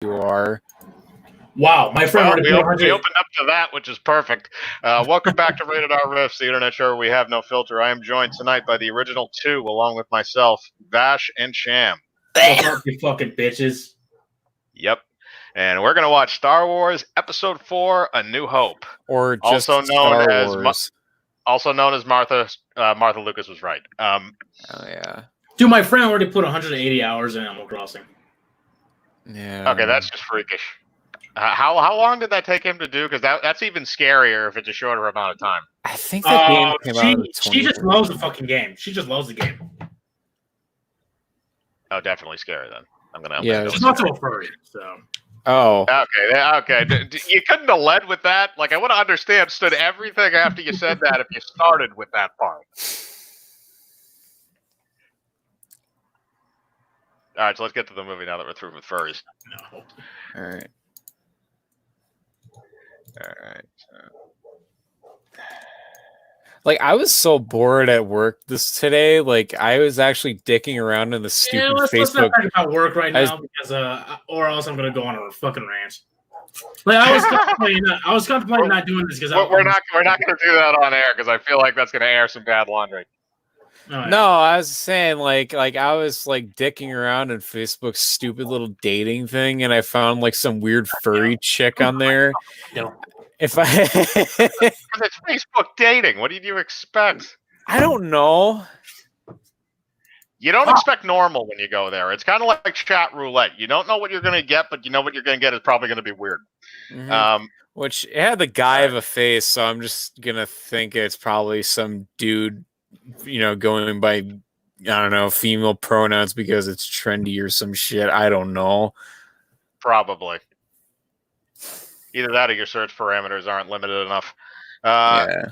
you are. Wow, my friend we opened up to that, which is perfect. Welcome back to Rated R Riffs, the internet show where we have no filter. I am joined tonight by the original two, along with myself, Vash and Sham. What's up, you fucking bitches? Yep. And we're going to watch Star Wars Episode 4, A New Hope. Or just also known as Martha Lucas was right. Oh, yeah. Dude, my friend already put 180 hours in Animal Crossing. Yeah. Okay, that's just freakish. How long did that take him to do? Because that's even scarier if it's a shorter amount of time. I think that game came out. She just loves the fucking game. She just loves the game. Oh, definitely scary then. She's not so furry, so. Oh. Okay. You couldn't have led with that. Like, I want to understood everything after you said that if you started with that part. All right, so let's get to the movie now that we're through with furries. No. All right. Like, I was so bored at work today. Like, I was actually dicking around in the stupid Facebook. Let's not talk about work right now because, or else I'm gonna go on a fucking rant. Like, I was contemplating not doing this because we're not gonna do that on air because I feel like that's gonna air some bad laundry. Oh, yeah. No, I was saying like I was like dicking around in Facebook's stupid little dating thing, and I found like some weird furry chick on there. No. Because it's Facebook dating. What did you expect? I don't know. You don't expect normal when you go there. It's kind of like chat roulette. You don't know what you're going to get, but you know what you're going to get is probably going to be weird. Mm-hmm. Which it had the guy of a face, so I'm just going to think it's probably some dude, going by, I don't know, female pronouns because it's trendy or some shit. I don't know. Probably. Either that or your search parameters aren't limited enough. Yeah.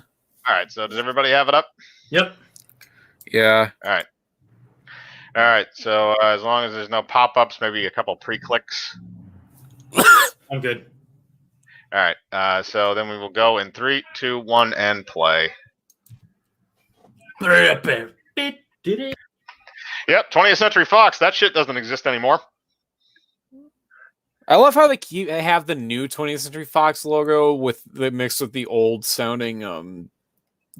All right, so does everybody have it up? Yep. Yeah. All right, so as long as there's no pop-ups, maybe a couple pre-clicks. I'm good. All right, so then we will go in 3, 2, 1, and play. Yep, 20th Century Fox. That shit doesn't exist anymore. I love how they have the new 20th Century Fox logo mixed with the old sounding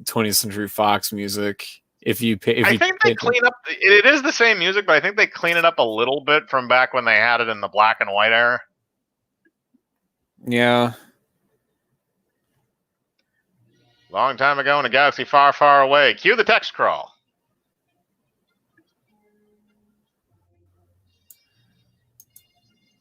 20th Century Fox music. I think they clean up. It is the same music, but I think they clean it up a little bit from back when they had it in the black and white era. Yeah. Long time ago in a galaxy far, far away. Cue the text crawl.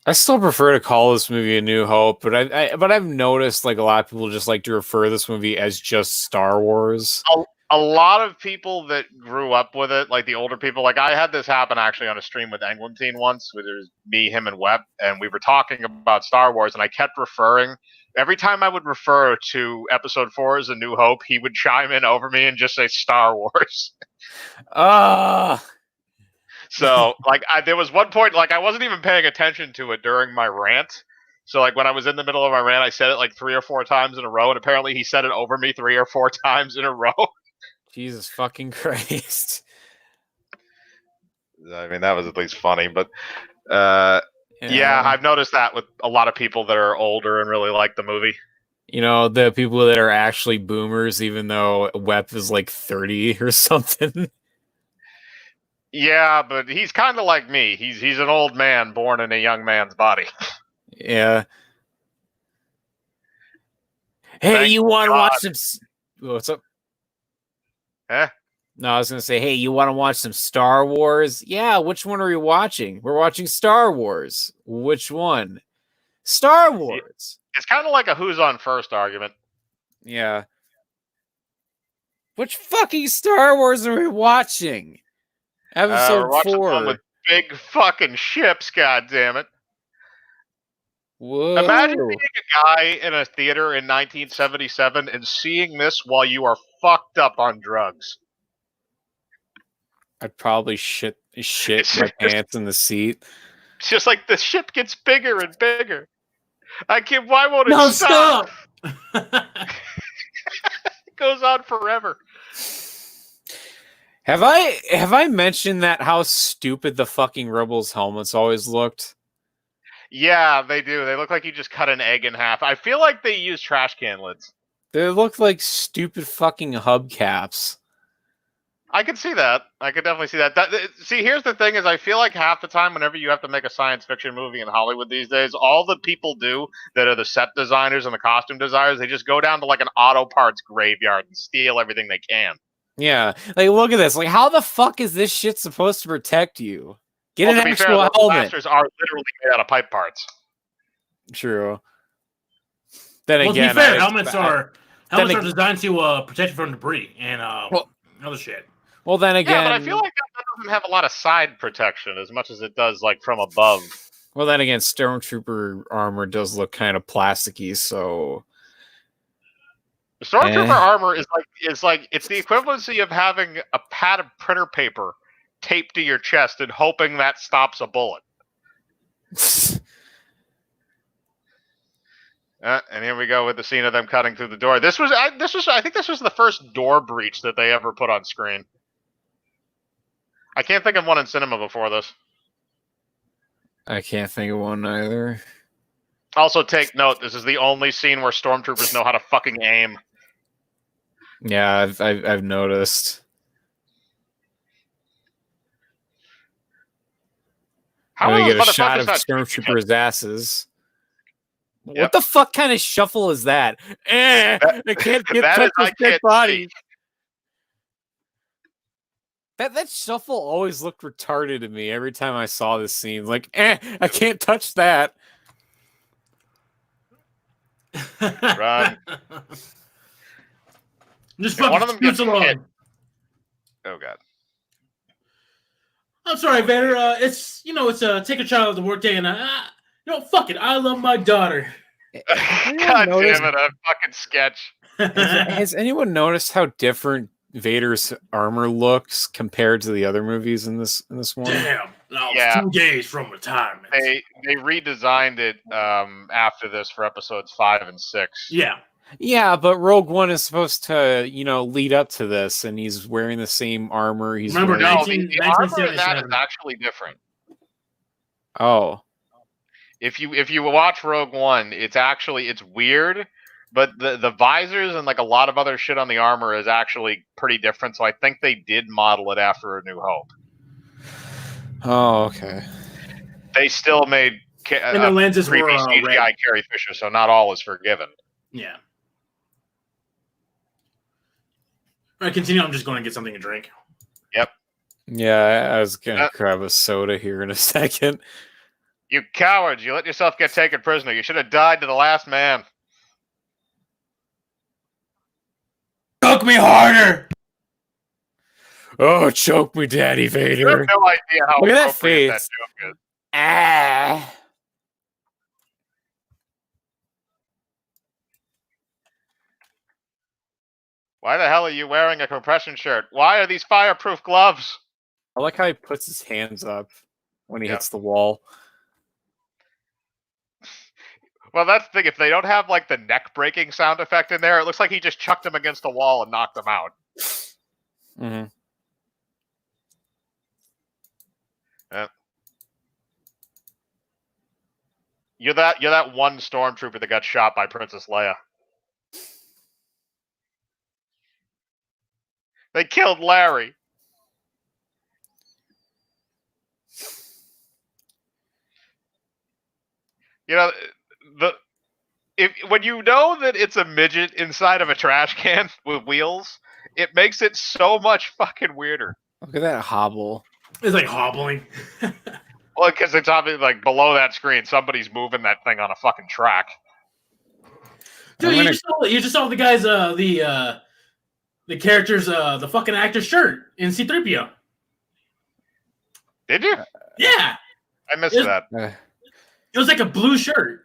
I still prefer to call this movie A New Hope, but I've noticed like a lot of people just like to refer this movie as just Star Wars. A lot of people that grew up with it, like the older people, like I had this happen actually on a stream with Englentine once, where there was me, him, and Webb, and we were talking about Star Wars, and I kept referring. Every time I would refer to Episode 4 as A New Hope, he would chime in over me and just say Star Wars. So, there was one point, I wasn't even paying attention to it during my rant. So, when I was in the middle of my rant, I said it 3 or 4 times in a row, and apparently he said it over me 3 or 4 times in a row. Jesus fucking Christ. I mean, that was at least funny, but yeah, I've noticed that with a lot of people that are older and really like the movie. The people that are actually boomers, even though Webb is 30 or something. Yeah, but he's kind of like me. He's an old man born in a young man's body. Yeah. Hey, you want to watch some... What's up? Eh? No, I was going to say, hey, you want to watch some Star Wars? Yeah, which one are we watching? We're watching Star Wars. Which one? Star Wars. It's kind of like a who's on first argument. Yeah. Which fucking Star Wars are we watching? Episode 4. With big fucking ships, goddammit. Whoa. Imagine being a guy in a theater in 1977 and seeing this while you are fucked up on drugs. I'd probably shit my pants in the seat. It's just like the ship gets bigger and bigger. Why won't it stop? It goes on forever. Have I mentioned that how stupid the fucking Rebels helmets always looked? Yeah, they do. They look like you just cut an egg in half. I feel like they use trash can lids. They look like stupid fucking hubcaps. I could see that. I could definitely see that. See, here's the thing: is I feel like half the time, whenever you have to make a science fiction movie in Hollywood these days, all the people do that are the set designers and the costume designers, they just go down to like an auto parts graveyard and steal everything they can. Yeah, like look at this. Like, how the fuck is this shit supposed to protect you? Get Well, an to be fair, actual those helmet. blasters are literally made out of pipe parts. True. Then Well, again, to be fair, helmets are designed to protect you from debris and well, other shit. Well, then again, yeah, but I feel like that doesn't have a lot of side protection as much as it does like from above. Well, then again, Stormtrooper armor does look kind of plasticky, so Stormtrooper armor is like it's the equivalency of having a pad of printer paper taped to your chest and hoping that stops a bullet. And here we go with the scene of them cutting through the door. I think this was the first door breach that they ever put on screen. I can't think of one in cinema before this. I can't think of one either. Also, take note: this is the only scene where stormtroopers know how to fucking aim. Yeah, I've noticed. How we are get a shot of stormtroopers' asses. Yep. What the fuck kind of shuffle is that? I can't get touch with dead bodies. That shuffle always looked retarded to me every time I saw this scene. Like, I can't touch that. Run. Just fucking one of them gets along. hit. Oh god. I'm sorry, Vader. It's take a child to work day, and fuck it. I love my daughter. God damn it, a fucking sketch. Has anyone noticed how different Vader's armor looks compared to the other movies in this one? Damn. No, yeah. 2 days from retirement. They redesigned it after this for episodes 5 and 6. Yeah. Yeah, but Rogue One is supposed to, lead up to this, and he's wearing the same armor. He's Remember, the armor in that is actually different. Oh. If you watch Rogue One, it's weird, but the visors and like a lot of other shit on the armor is actually pretty different. So I think they did model it after A New Hope. Oh, okay. They still made and the lenses were CGI Carrie Fisher, so not all is forgiven. Yeah. All right, continue. I'm just going to get something to drink. Yep. Yeah, I was going to grab a soda here in a second. You cowards! You let yourself get taken prisoner. You should have died to the last man. Choke me harder! Oh, choke me, Daddy Vader. You have no idea how Look at that appropriate face. that joke is. Ah. Why the hell are you wearing a compression shirt? Why are these fireproof gloves? I like how he puts his hands up when he hits the wall. Well, that's the thing. If they don't have like the neck breaking sound effect in there, it looks like he just chucked him against the wall and knocked him out. Mm-hmm. Yeah. You're that one stormtrooper that got shot by Princess Leia. They killed Larry. When you know that it's a midget inside of a trash can with wheels, it makes it so much fucking weirder. Look at that hobble. It's like hobbling. Well, because it's obviously like below that screen, somebody's moving that thing on a fucking track. Dude, you just saw the guy's the character's the fucking actor's shirt in C-3PO. Did you? Yeah. I missed that. It was like a blue shirt.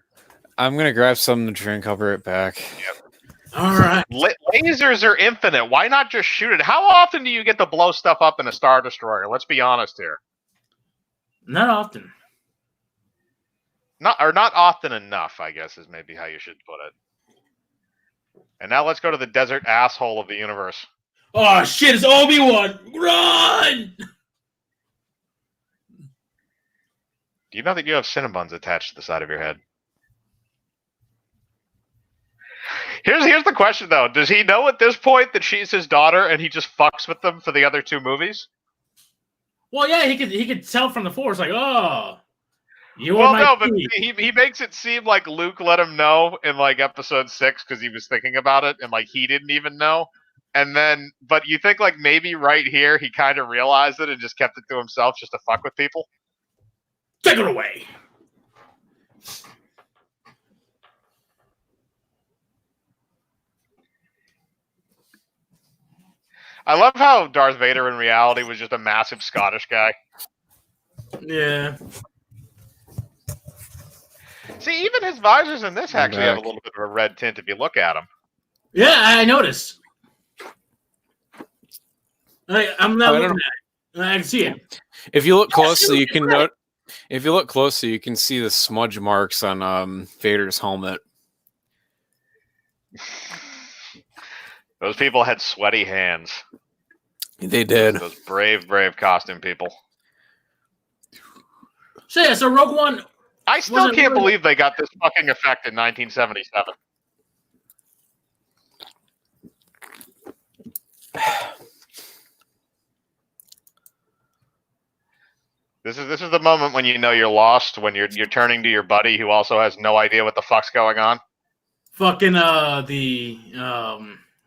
I'm gonna grab something to drink. I'll be right back. Yep. All right. Lasers are infinite. Why not just shoot it? How often do you get to blow stuff up in a Star Destroyer? Let's be honest here. Not often. Not often enough, I guess, is maybe how you should put it. And now let's go to the desert asshole of the universe. Oh shit! It's Obi-Wan. Run! Do you know that you have Cinnabons attached to the side of your head? Here's the question though: does he know at this point that she's his daughter, and he just fucks with them for the other 2 movies? Well, yeah, he could tell from the force, like, oh, you Well, are my no, but key. he makes it seem like Luke let him know in like episode 6 because he was thinking about it, and like he didn't even know. And then, but you think like maybe right here he kind of realized it and just kept it to himself just to fuck with people? Take it away. I love how Darth Vader in reality was just a massive Scottish guy. Yeah. See, even his visors in this I'm actually have a back. little bit of a red tint if you look at them. Yeah, I noticed. I'm not I looking don't- at it. I can see it. If you look Yes, closely, it you looks can great. note. If you look closely, you can see the smudge marks on Vader's helmet. Those people had sweaty hands. They did. Those brave costume people. So yeah, so Rogue One. I still Wasn't can't really- believe they got this fucking effect in 1977. This is the moment when you know you're lost, when you're turning to your buddy who also has no idea what the fuck's going on. Fucking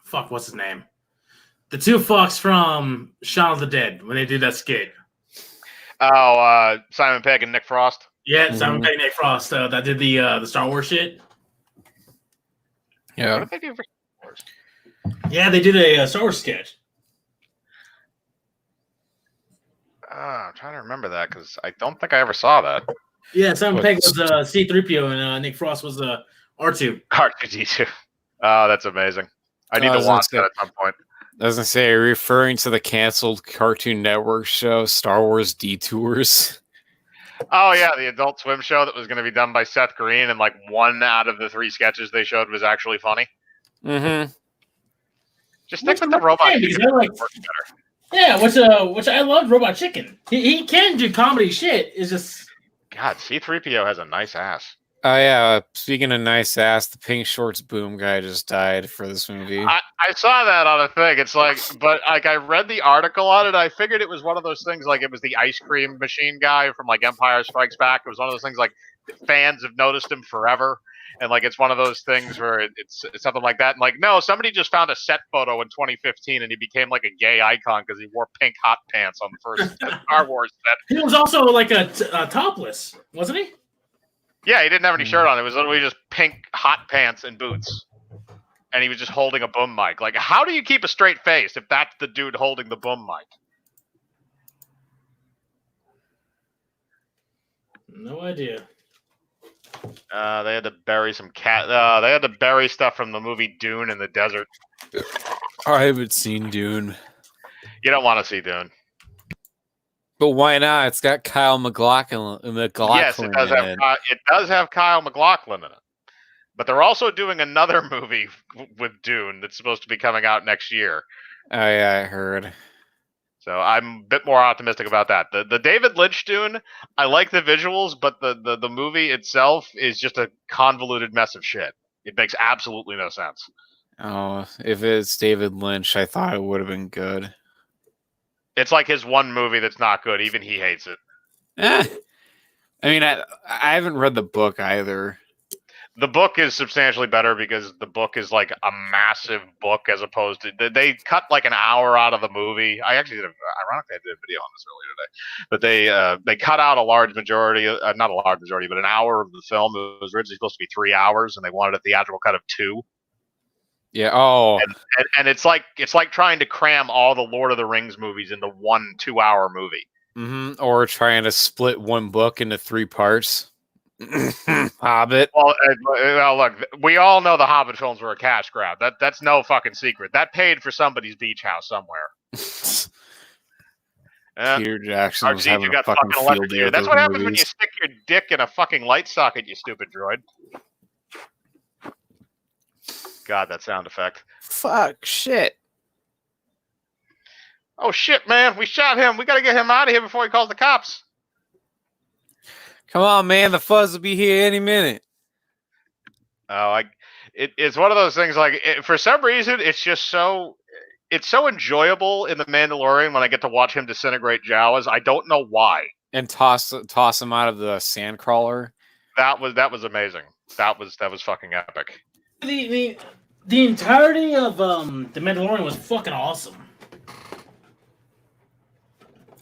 fuck, what's his name? The 2 fucks from Shaun of the Dead when they did that skit. Oh, Simon Pegg and Nick Frost. Yeah, Simon Pegg, Nick Frost that did the Star Wars shit. Yeah. What did they do for Star Wars? Yeah, they did a Star Wars sketch. I'm trying to remember that because I don't think I ever saw that. Yeah, Simon What? Pegg was C-3PO and Nick Frost was R2. R2D2. Oh, that's amazing. I need I to was gonna watch say- that at some point. I was gonna say, referring to the canceled Cartoon Network show Star Wars Detours. Oh yeah, the Adult Swim show that was going to be done by Seth Green, and like 1 out of the 3 sketches they showed was actually funny. Mm-hmm. Just stick with the robot. Yeah, because they're like- Works better. Yeah, which I loved Robot Chicken. He can do comedy shit. It's just God, C-3PO has a nice ass. Oh yeah. Speaking of nice ass, the pink shorts boom guy just died for this movie. I saw that on a thing. It's like, but like I read the article on it. I figured it was one of those things like it was the ice cream machine guy from like Empire Strikes Back. It was one of those things like fans have noticed him forever. And like it's one of those things where it's something like that. And like, no, somebody just found a set photo in 2015 and he became like a gay icon because he wore pink hot pants on the first Star Wars set. he was also like a topless, wasn't he? Yeah, he didn't have any shirt on. It was literally just pink hot pants and boots. And he was just holding a boom mic. Like, how do you keep a straight face if that's the dude holding the boom mic? No idea. They had to bury some cat. They had to bury stuff from the movie Dune in the desert. I haven't seen Dune, You don't want to see Dune. but why not? It's got Kyle MacLachlan. Yes, it does have. It does have Kyle MacLachlan in it. But they're also doing another movie with Dune that's supposed to be coming out next year. Oh yeah, I heard. So I'm a bit more optimistic about that. The David Lynch Dune, I like the visuals, but the movie itself is just a convoluted mess of shit. It makes absolutely no sense. Oh, if it's David Lynch, I thought it would have been good. It's like his one movie that's not good. Even he hates it. I mean, I haven't read the book either. The book is substantially better because the book is like a massive book as opposed to they cut like an hour out of the movie. I actually did ironically I did a video on this earlier today, but they cut out a large majority, not a large majority, but an hour of the film. It was originally supposed to be 3 hours, and they wanted a theatrical cut of 2. Yeah. Oh, And it's like trying to cram all the Lord of the Rings movies into 1 2-hour movie. or trying to split one book into 3 parts. Hobbit. Well, look, we all know the Hobbit films were a cash grab. That's no fucking secret. That paid for somebody's beach house somewhere. Peter Jackson was RG, having you a got fucking field day electrocuted. with That's those what happens when you movies. stick your dick in a fucking light socket, you stupid droid. God, that sound effect. Fuck, shit. Oh shit, man, we shot him. We gotta get him out of here before he calls the cops. Come on, man. The fuzz will be here any minute. Oh, it's one of those things. Like for some reason, it's so enjoyable in the Mandalorian when I get to watch him disintegrate Jawas. I don't know why. And toss him out of the sandcrawler. That was amazing. That was fucking epic. The entirety of the Mandalorian was fucking awesome.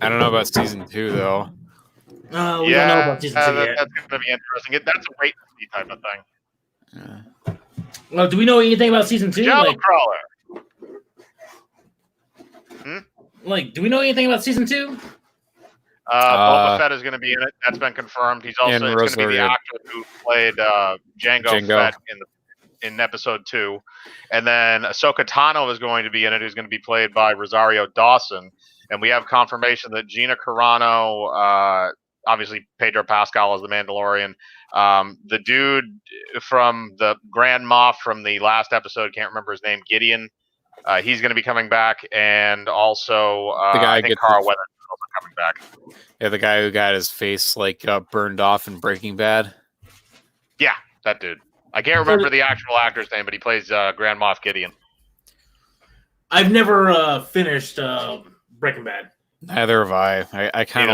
I don't know about season 2 though. We don't know about season 2 yet. That's gonna be interesting. That's a wait and see type of thing. Yeah. Well, do we know anything about season 2? Java crawler. Like, do we know anything about season 2? Boba Fett is going to be in it. That's been confirmed. He's also going to be the actor who played Jango Fett in episode 2, and then Ahsoka Tano is going to be in it. Who's going to be played by Rosario Dawson, and we have confirmation that Gina Carano, obviously Pedro Pascal is the Mandalorian. The dude from the Grand Moff from the last episode, can't remember his name, Gideon. He's going to be coming back, and also I think Carl Weathers is also coming back. Yeah, the guy who got his face burned off in Breaking Bad. Yeah, that dude. I can't remember the actual actor's name, but he plays Grand Moff Gideon. I've never finished Breaking Bad. Neither have I. I kind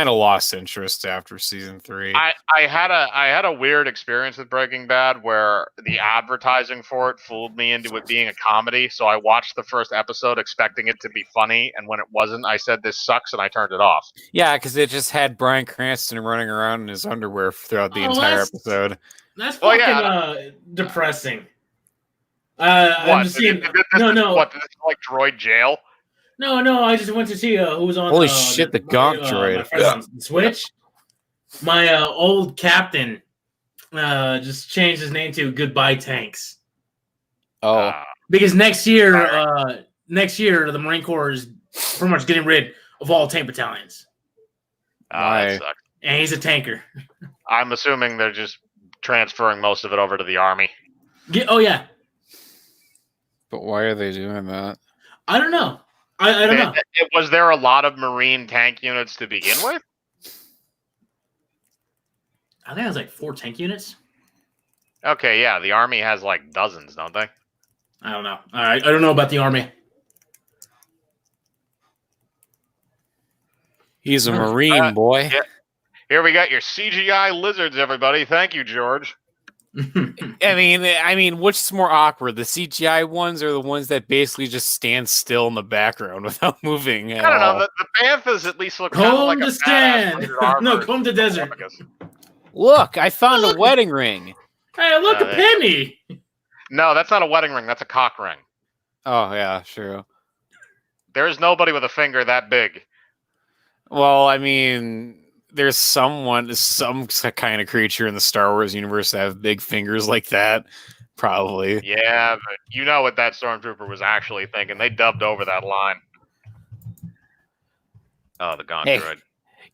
of lost interest after season 3. I had a weird experience with Breaking Bad where the advertising for it fooled me into it being a comedy. So I watched the first episode expecting it to be funny, and when it wasn't, I said this sucks, and I turned it off. Yeah, because it just had Bryan Cranston running around in his underwear throughout the entire episode. That's fucking depressing. I'm just seeing. No. What? This is like Droid Jail? No. I just went to see who was on. Holy shit, the Gonk droid. My on Switch. My old captain just changed his name to Goodbye Tanks. Oh. Because next year, the Marine Corps is pretty much getting rid of all tank battalions. That sucks. And he's a tanker. I'm assuming they're just transferring most of it over to the Army. Oh, yeah. But why are they doing that? I don't know. I don't know. Was there a lot of Marine tank units to begin with? I think it was like 4 tank units. Okay, yeah. The Army has like dozens, don't they? I don't know. All right, I don't know about the Army. He's a Marine, boy. Yeah. Here we got your CGI lizards, everybody. Thank you, George. I mean, which is more awkward, the CGI ones or the ones that basically just stand still in the background without moving? I don't know. The banthas at least look kind of like a stand. No, comb to desert. Look, I found a wedding ring. Hey, look, a penny. No, that's not a wedding ring. That's a cock ring. Oh yeah, sure. There is nobody with a finger that big. Well, I mean, there's some kind of creature in the Star Wars universe that have big fingers like that. Probably. Yeah, but you know what that stormtrooper was actually thinking. They dubbed over that line. Oh, the Gonk droid.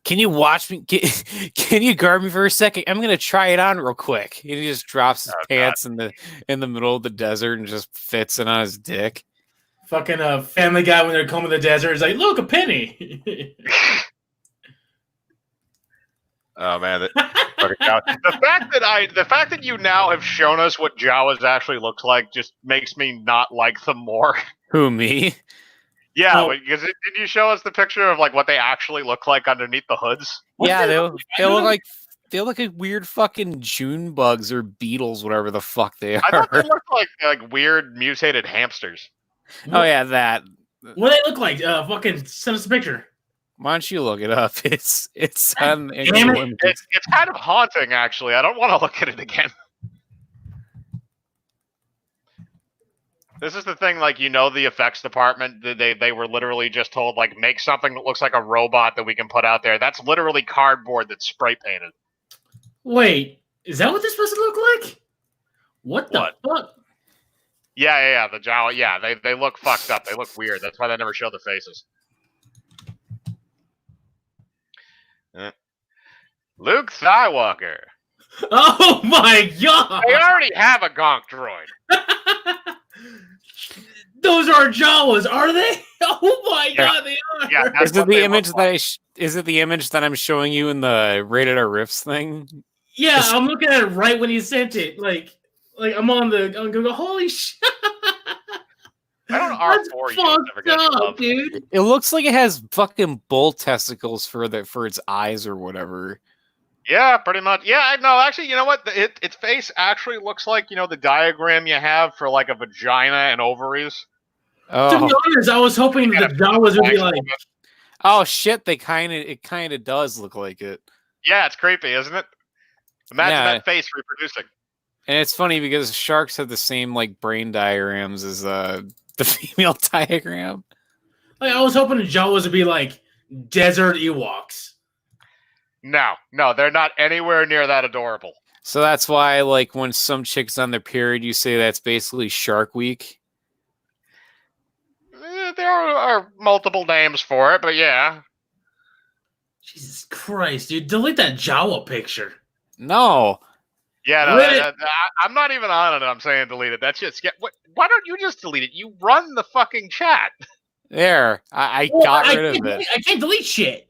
Can you watch me? Can you guard me for a second? I'm gonna try it on real quick. And he just drops his pants in the middle of the desert and just fits it on his dick. Fucking Family Guy when they're combing the desert is like, look, a penny. Oh man, the fact that you now have shown us what Jawas actually looks like just makes me not like them more. Who, me? Yeah, because did you show us the picture of like what they actually look like underneath the hoods? Yeah, they look like weird fucking June bugs or beetles, whatever the fuck they are. I thought they looked like weird mutated hamsters. Oh yeah, that. What do they look like? Fucking send us a picture. Why don't you look it up? It's on. It's kind of haunting, actually. I don't want to look at it again. This is the thing, like, the effects department, they were literally just told, like, make something that looks like a robot that we can put out there. That's literally cardboard that's spray painted. Wait, is that what they're supposed to look like? What the fuck? Yeah, the Jawa, yeah, they look fucked up. They look weird. That's why they never show their faces. Luke Skywalker. Oh my god! They already have a Gonk droid. Those are Jawas, are they? Oh my god, they are. Yeah, that's Is it what the they image look that like. is it the image that I'm showing you in the Rated R Riffs thing? Yeah, I'm looking at it right when he sent it. Like I'm gonna go, holy shit. I don't That's R4 units fucked ever get any up, love. dude. It looks like it has fucking bull testicles for its eyes or whatever. Yeah, pretty much. Yeah, no, actually, you know what? Its face actually looks like, the diagram you have for like a vagina and ovaries. To be Oh, honest, I was hoping Kind the of Jawas would be flex a like, little bit. oh shit! It kind of does look like it. Yeah, it's creepy, isn't it? Imagine Yeah, that face reproducing. and it's funny because sharks have the same like brain diagrams as the female diagram. I was hoping the Jawas would be like desert Ewoks. No, they're not anywhere near that adorable. So that's why, like, when some chick's on their period, you say that's basically Shark Week. There are multiple names for it, but yeah. Jesus Christ, dude. Delete that Jawa picture. No, Yeah, no, Delete it. I'm not even on it. I'm saying delete it. That shit's why don't you just delete it? You run the fucking chat. there, I Well, got I rid of can't it. delete- I can't delete shit.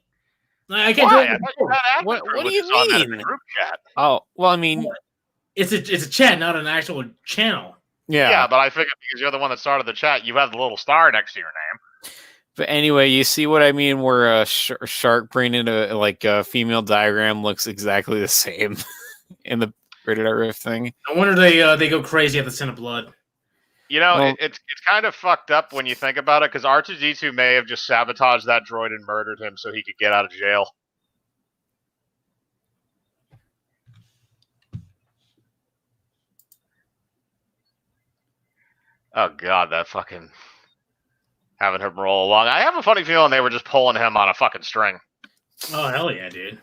Like, I can't Why? I delete thought you had admin What do privileges you on that in the mean? group chat. Oh, well, I mean, It's a chat, not an actual channel. Yeah, but I figured because you're the one that started the chat, you have the little star next to your name. But anyway, you see what I mean? Where a shark brain in a female diagram looks exactly the same in the Rated R Riff thing. No wonder they go crazy at the scent of blood. Well- It's kind of fucked up when you think about it, because R2D2 may have just sabotaged that droid and murdered him so he could get out of jail. Oh god, that fucking having him roll along. I have a funny feeling they were just pulling him on a fucking string. Oh hell yeah, dude!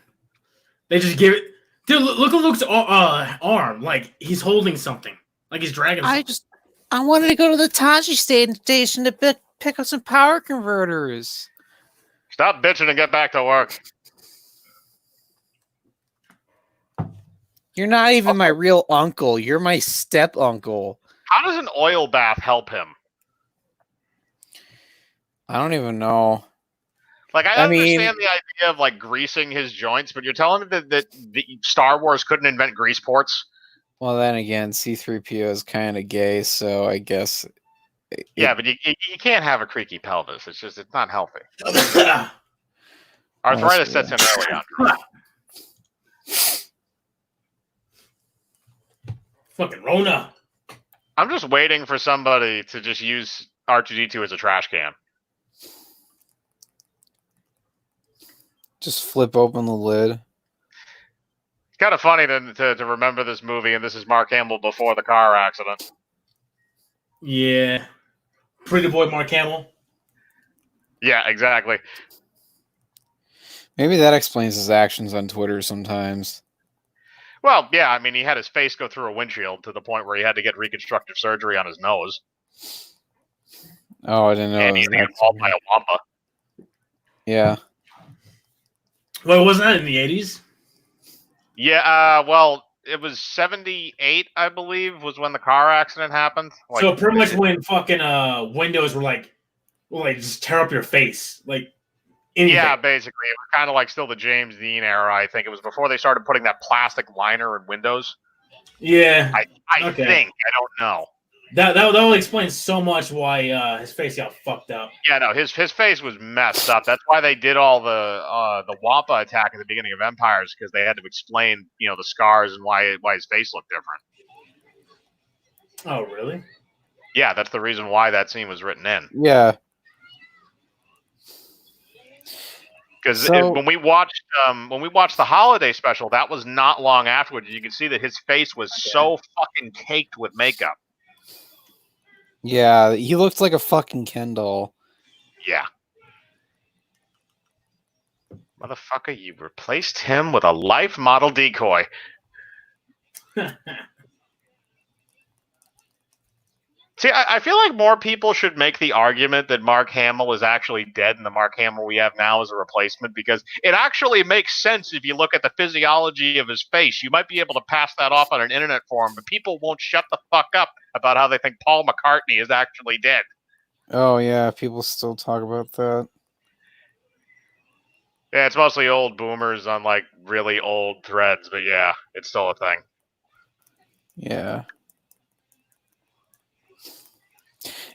They just give it. Dude, look at Luke's arm. Like he's holding something. Like he's dragging. I wanted to go to the Taji station to pick up some power converters. Stop bitching and get back to work. You're not even my real uncle. You're my step uncle. How does an oil bath help him? I don't even know. Like, I mean- understand the idea of like greasing his joints, but you're telling me that Star Wars couldn't invent grease ports? Well, then again, C-3PO is kind of gay, so I guess. Yeah, but you can't have a creaky pelvis. It's not healthy. Arthritis sets in early on. Fucking Rona. I'm just waiting for somebody to just use R2D2 as a trash can. Just flip open the lid. It's kind of funny to remember this movie, and this is Mark Hamill before the car accident. Yeah. Pretty boy Mark Hamill. Yeah, exactly. Maybe that explains his actions on Twitter sometimes. Well, yeah, I mean, he had his face go through a windshield to the point where he had to get reconstructive surgery on his nose. Oh, I didn't know. And he's involved by a wampa. Yeah. Well, wasn't that in the 80s? Yeah, well, it was 78, I believe, was when the car accident happened. Like, So pretty much when fucking windows were like just tear up your face. Like anything. yeah, basically. It was kind of like still the James Dean era, I think. It was before they started putting that plastic liner in windows. Yeah. I Okay. think. I don't know. That will explain so much why his face got fucked up. Yeah, no, his face was messed up. That's why they did all the Wampa attack at the beginning of Empires, because they had to explain, the scars and why his face looked different. Oh, really? Yeah, that's the reason why that scene was written in. Yeah. Because So- when we watched the holiday special, that was not long afterwards. You could see that his face was so fucking caked with makeup. Yeah, he looked like a fucking Ken doll. Yeah. Motherfucker, you replaced him with a life model decoy. See, I feel like more people should make the argument that Mark Hamill is actually dead and the Mark Hamill we have now is a replacement, because it actually makes sense if you look at the physiology of his face. You might be able to pass that off on an internet forum, but people won't shut the fuck up about how they think Paul McCartney is actually dead. Oh yeah, people still talk about that. Yeah, it's mostly old boomers on like really old threads, but yeah, it's still a thing. Yeah.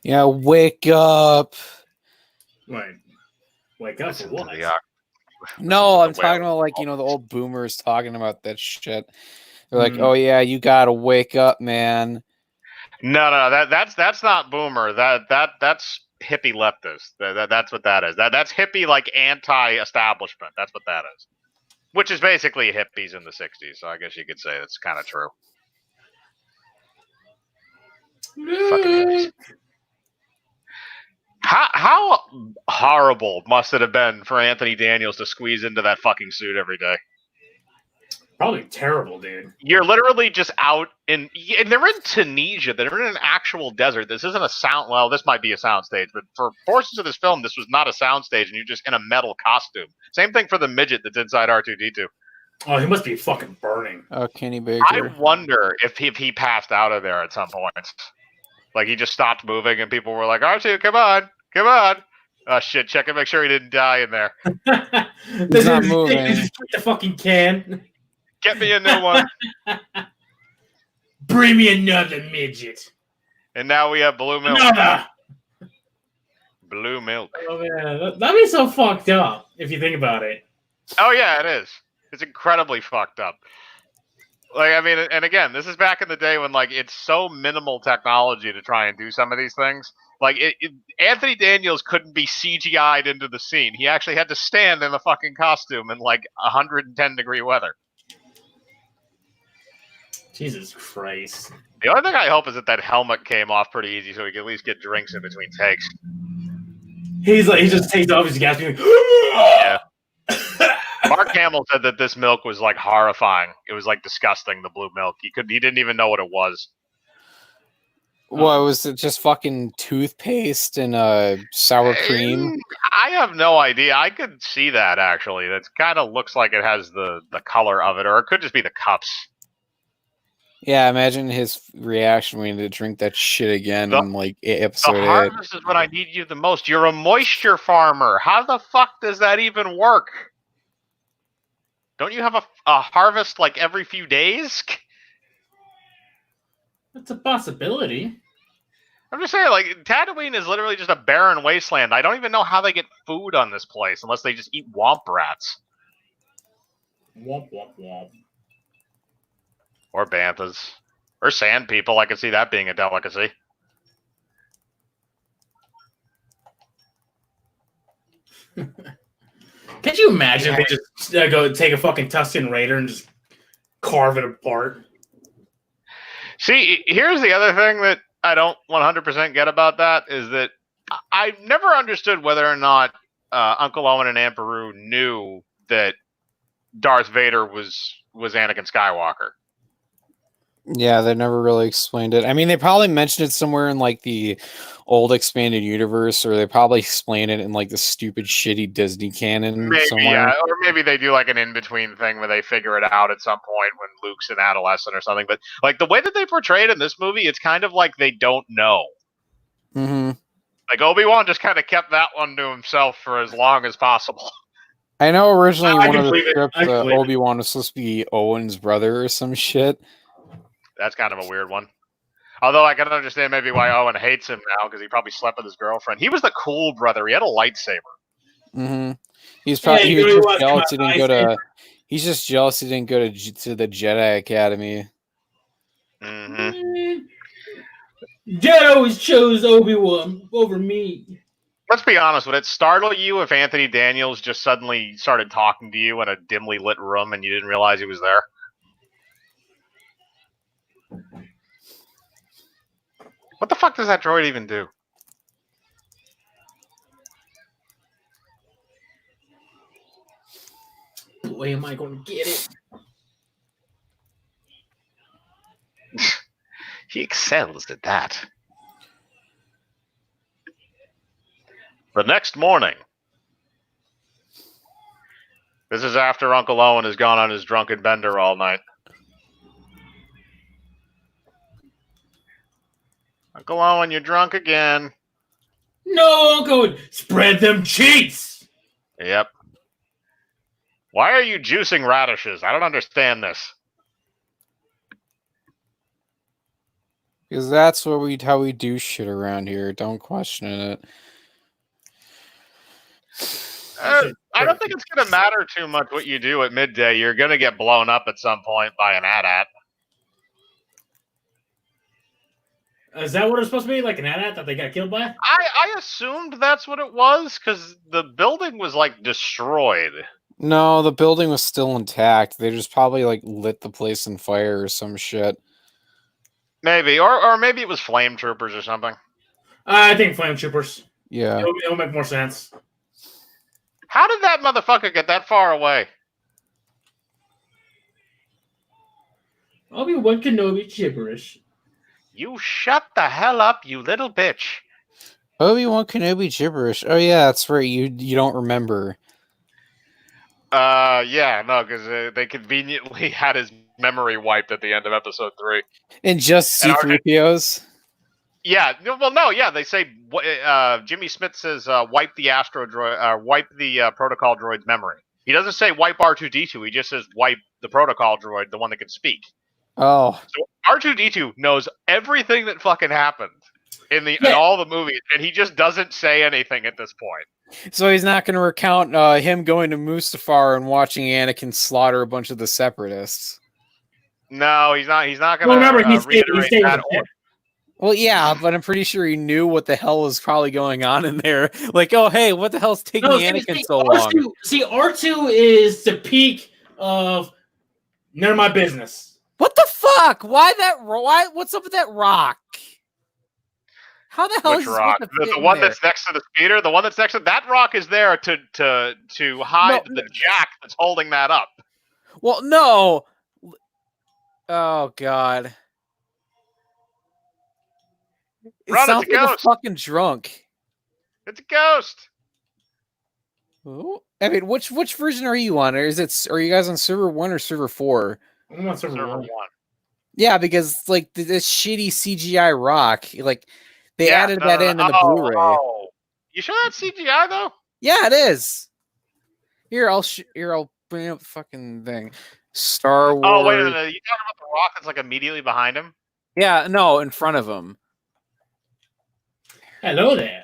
Yeah, wake up. Wake up Listen for what? to the No, I'm the talking whale. about like, the old boomers talking about that shit. They're like, Mm. "Oh yeah, you got to wake up, man." No, that's not boomer. That's hippie leftist. That's what that is. That's hippie like anti-establishment. That's what that is. Which is basically hippies in the '60s. So I guess you could say that's kind of true. Fucking hippies. How horrible must it have been for Anthony Daniels to squeeze into that fucking suit every day? Probably terrible, dude. You're literally just out and they're in Tunisia. They're in an actual desert. This isn't a sound. Well, this might be a soundstage, but for portions of this film, this was not a soundstage, and you're just in a metal costume. Same thing for the midget that's inside R2D2. Oh, he must be fucking burning. Oh, Kenny I Baker. wonder if he passed out of there at some point. Like he just stopped moving, and people were like, "R2, come on, come on." Oh shit! Check and make sure he didn't die in there. He's not moving. Just kick the fucking can. Get me a new one. Bring me another midget. And now we have blue milk. Another. Blue milk. Oh man, that'd be so fucked up if you think about it. Oh yeah, it is. It's incredibly fucked up. Like I mean, and again, this is back in the day when like it's so minimal technology to try and do some of these things. Like Anthony Daniels couldn't be CGI'd into the scene. He actually had to stand in the fucking costume in like 110-degree weather. Jesus Christ. The only thing I hope is that helmet came off pretty easy, so we can at least get drinks in between takes. He just takes off his gas. Yeah. Mark Hamill said that this milk was like horrifying. It was like disgusting. The blue milk. He didn't even know what it was. What was it? Just fucking toothpaste and sour cream? I have no idea. I could see that actually. That kind of looks like it has the color of it, or it could just be the cups. Yeah, imagine his reaction when he had to drink that shit again in like episode 8. The harvest is when I need you the most. You're a moisture farmer. How the fuck does that even work? Don't you have a harvest like every few days? That's a possibility. I'm just saying, like, Tatooine is literally just a barren wasteland. I don't even know how they get food on this place unless they just eat womp rats. Womp, womp, womp. Or banthas. Or sand people. I could see that being a delicacy. Could you imagine if they just go take a fucking Tusken Raider and just carve it apart? See, here's the other thing that I don't 100% get about that is that I've never understood whether or not Uncle Owen and Aunt Beru knew that Darth Vader was Anakin Skywalker. Yeah, they never really explained it. I mean, they probably mentioned it somewhere in like the old expanded universe, or they probably explained it in like the stupid shitty Disney canon Maybe, somewhere. yeah, or maybe they do like an in-between thing where they figure it out at some point when Luke's an adolescent or something. But like the way that they portray it in this movie, it's kind of like they don't know. Mm-hmm. Like Obi-Wan just kind of kept that one to himself for as long as possible. I know originally I one can of the believe it. scripts, I can believe it. Obi-Wan was supposed to be Owen's brother or some shit. That's kind of a weird one. Although I can understand maybe why Owen hates him now because he probably slept with his girlfriend. He was the cool brother. He had a lightsaber. Mm-hmm. He's probably Yeah, he was he just was jealous he my didn't go to. He's just jealous he didn't go to the Jedi Academy. Mm-hmm. Dad always chose Obi-Wan over me. Let's be honest. Would it startle you if Anthony Daniels just suddenly started talking to you in a dimly lit room and you didn't realize he was there? What the fuck does that droid even do? Boy, am I going to get it. He excels at that. The next morning. This is after Uncle Owen has gone on his drunken bender all night. Uncle Owen, you're drunk again. No, Uncle. Spread them cheeks. Yep. Why are you juicing radishes? I don't understand this. Because that's how we do shit around here. Don't question it. I don't think it's going to matter too much what you do at midday. You're going to get blown up at some point by an AT-AT. Is that what it's supposed to be? Like an AT-AT that they got killed by? I assumed that's what it was because the building was like destroyed. No, the building was still intact. They just probably like lit the place on fire or some shit. Maybe, or maybe it was flame troopers or something. I think flame troopers. Yeah. It'll make more sense. How did that motherfucker get that far away? Obi-Wan Kenobi gibberish. You shut the hell up, you little bitch. Obi-Wan Kenobi gibberish. Oh yeah, that's right. You don't remember. Yeah, no, because they conveniently had his memory wiped at the end of episode 3. And just C-3POs? Yeah, well, no, yeah, they say, Jimmy Smith says, wipe the Astro droid, wipe the protocol droid's memory. He doesn't say wipe R2-D2, he just says wipe the protocol droid, the one that can speak. Oh. So R2-D2 knows everything that fucking happened in all the movies, and he just doesn't say anything at this point. So he's not going to recount him going to Mustafar and watching Anakin slaughter a bunch of the Separatists. No, he's not. He's not going to remember, reiterate that. Well, yeah, but I'm pretty sure he knew what the hell was probably going on in there. Like, oh, hey, what the hell's taking Anakin so long? R2 is the peak of none of my business. What the fuck? Why that? Why? What's up with that rock? How the hell Which is rock? The one that's next to the speeder. The one that's next to that rock is there to hide the jack that's holding that up. Well, no. Oh God. It sounds like a fucking drunk. It's a ghost. Ooh. I mean, which version are you on? Or are you guys on server 1 or server 4? I'm on server 1. Yeah, because like this shitty CGI rock, like they added that in the Blu-ray. Oh. You sure that's CGI though? Yeah, it is. Here, I'll bring up the fucking thing. Star Wars. Oh wait a minute, you talking about the rock that's like immediately behind him? Yeah, no, in front of him. Hello there.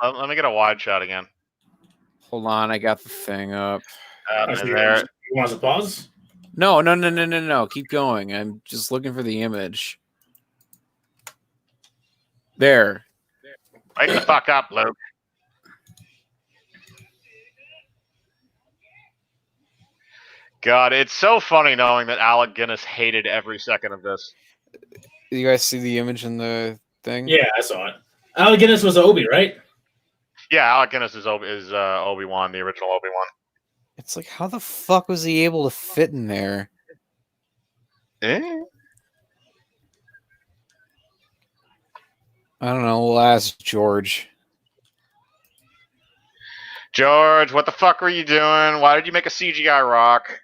Hang on. Let me get a wide shot again. Hold on, I got the thing up. You want us to pause? No. Keep going. I'm just looking for the image. There. Wake the fuck up, Luke. God, it's so funny knowing that Alec Guinness hated every second of this. You guys see the image in the thing? Yeah, I saw it. Alec Guinness was Obi, right? Yeah, Alec Guinness is Obi-Wan, the original Obi-Wan. It's like, how the fuck was he able to fit in there? Eh? I don't know. We'll ask George. George, what the fuck were you doing? Why did you make a CGI rock?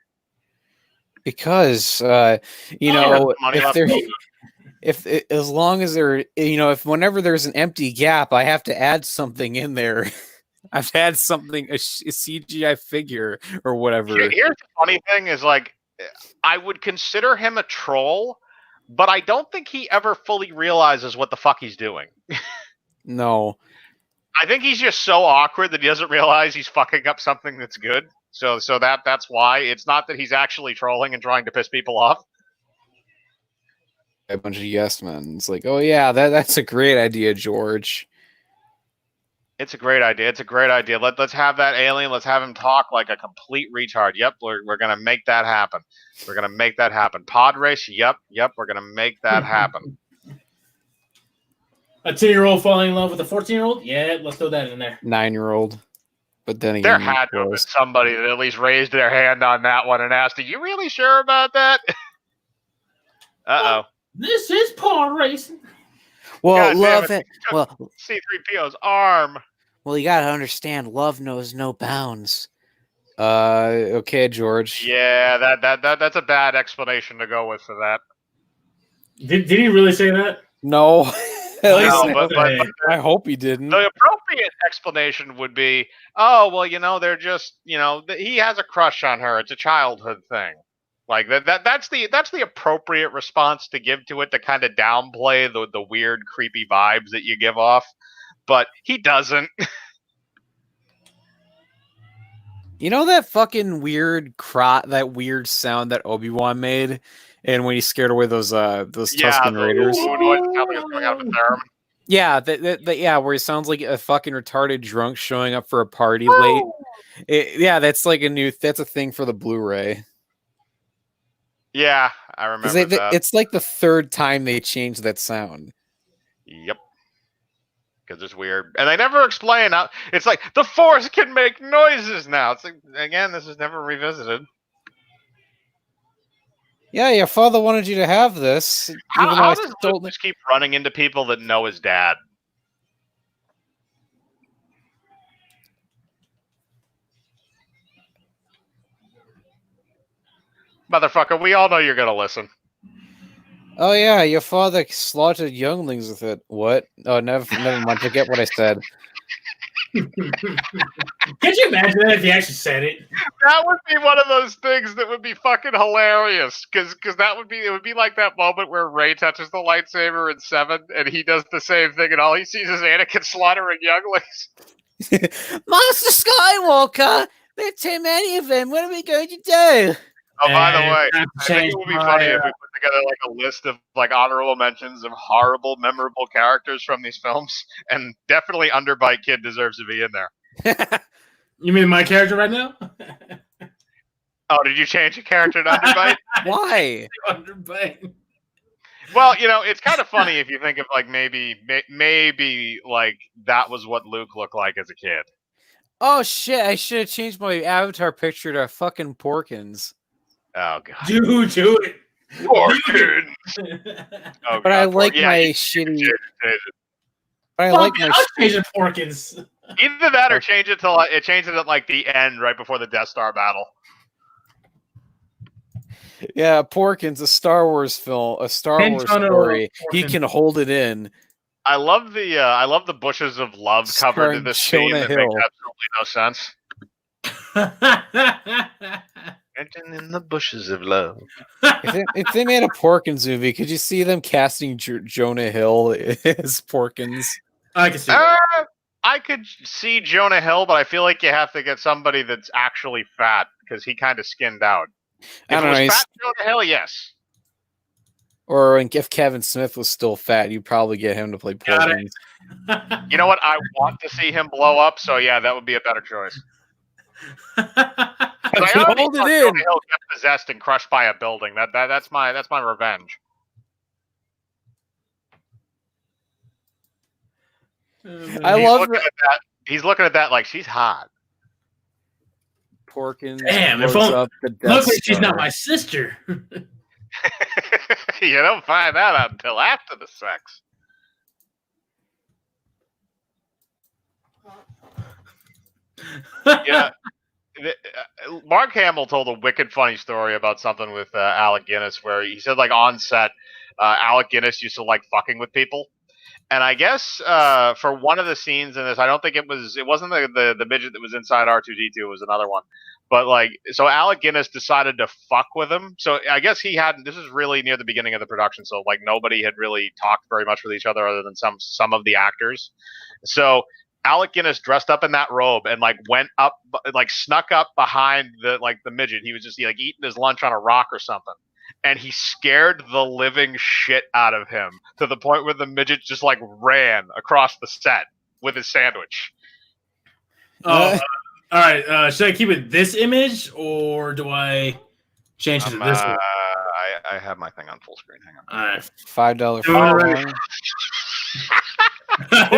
Because, as long as there, if whenever there's an empty gap, I have to add something in there. I've had something, a CGI figure or whatever. Here's the funny thing is, like, I would consider him a troll, but I don't think he ever fully realizes what the fuck he's doing. No. I think he's just so awkward that he doesn't realize he's fucking up something that's good. So that's why. It's not that he's actually trolling and trying to piss people off. A bunch of yes men. It's like, oh yeah, that's a great idea, George. It's a great idea. It's a great idea. Let's have that alien. Let's have him talk like a complete retard. Yep, we're gonna make that happen. We're gonna make that happen. Pod race. Yep. We're gonna make that happen. A 10-year-old falling in love with a 14-year-old? Yeah, let's throw that in there. 9-year-old. But then again, there had to have been somebody that at least raised their hand on that one and asked, "Are you really sure about that?" Uh-oh. This is pod racing. Well, love it. Well, C-3PO's arm. Well, you gotta understand, love knows no bounds. Okay, George. Yeah, that's a bad explanation to go with for that. Did he really say that? No. At least I hope he didn't. The appropriate explanation would be, oh, well, they're just, he has a crush on her. It's a childhood thing. Like that's the appropriate response to give to it, to kind of downplay the weird, creepy vibes that you give off. But he doesn't. You know that fucking weird that weird sound that Obi-Wan made, and when he scared away those Tusken Raiders. Yeah, yeah, where he sounds like a fucking retarded drunk showing up for a party late. That's like that's a thing for the Blu-ray. Yeah, I remember that. It's like the third time they changed that sound. Yep. Because it's weird. And they never explain how. It's like, the Force can make noises now. It's like, again, this is never revisited. Yeah, your father wanted you to have this. How does Luke just keep running into people that know his dad? Motherfucker, we all know you're going to listen. Oh yeah, your father slaughtered younglings with it. What? Oh, never mind. Forget what I said. Can't you imagine that if he actually said it? That would be one of those things that would be fucking hilarious. Because it would be like that moment where Rey touches the lightsaber in 7, and he does the same thing, and all he sees is Anakin slaughtering younglings. Master Skywalker, there are too many of them. What are we going to do? Oh, by the way, I think it would be funny if we put together like a list of like honorable mentions of horrible, memorable characters from these films, and definitely Underbite Kid deserves to be in there. You mean my character right now? Oh, did you change your character to Underbite? Why? Underbite. Well, it's kind of funny if you think of like maybe like that was what Luke looked like as a kid. Oh shit! I should have changed my avatar picture to fucking Porkins. Oh god, do it, Porkins. Oh, but I like my shitty. But I like my change it Porkins. Either that or change it at like the end, right before the Death Star battle. Yeah, Porkins, a Star Wars film, a Star Wars story. He can hold it in. I love the bushes of love covered in this scene that makes absolutely no sense. In the bushes of love. If they made a Porkins movie, could you see them casting Jonah Hill as Porkins? I can see that. I could see Jonah Hill, but I feel like you have to get somebody that's actually fat because he kind of skinned out. If it was fat Jonah Hill, yes. Or if Kevin Smith was still fat, you'd probably get him to play Porkins. You know what? I want to see him blow up, so yeah, that would be a better choice. I hold it in. Jonah Hill get possessed and crushed by a building. That's my revenge. I love that. He's looking at that like she's hot. Porkins. Damn, if only looks like she's not my sister. You don't find that out until after the sex. Yeah. Mark Hamill told a wicked funny story about something with Alec Guinness, where he said, like, on set, Alec Guinness used to like fucking with people, and I guess for one of the scenes in this, I don't think it wasn't the midget that was inside R2D2, it was another one, but like, so Alec Guinness decided to fuck with him. So I guess he hadn't. This is really near the beginning of the production, so like nobody had really talked very much with each other than some of the actors. So Alec Guinness dressed up in that robe and like went up, like snuck up behind the midget. He was just like eating his lunch on a rock or something, and he scared the living shit out of him to the point where the midget just like ran across the set with his sandwich. Oh, all right. Should I keep it this image or do I change it to this one? I have my thing on full screen. Hang on. All right. $5 footlong. That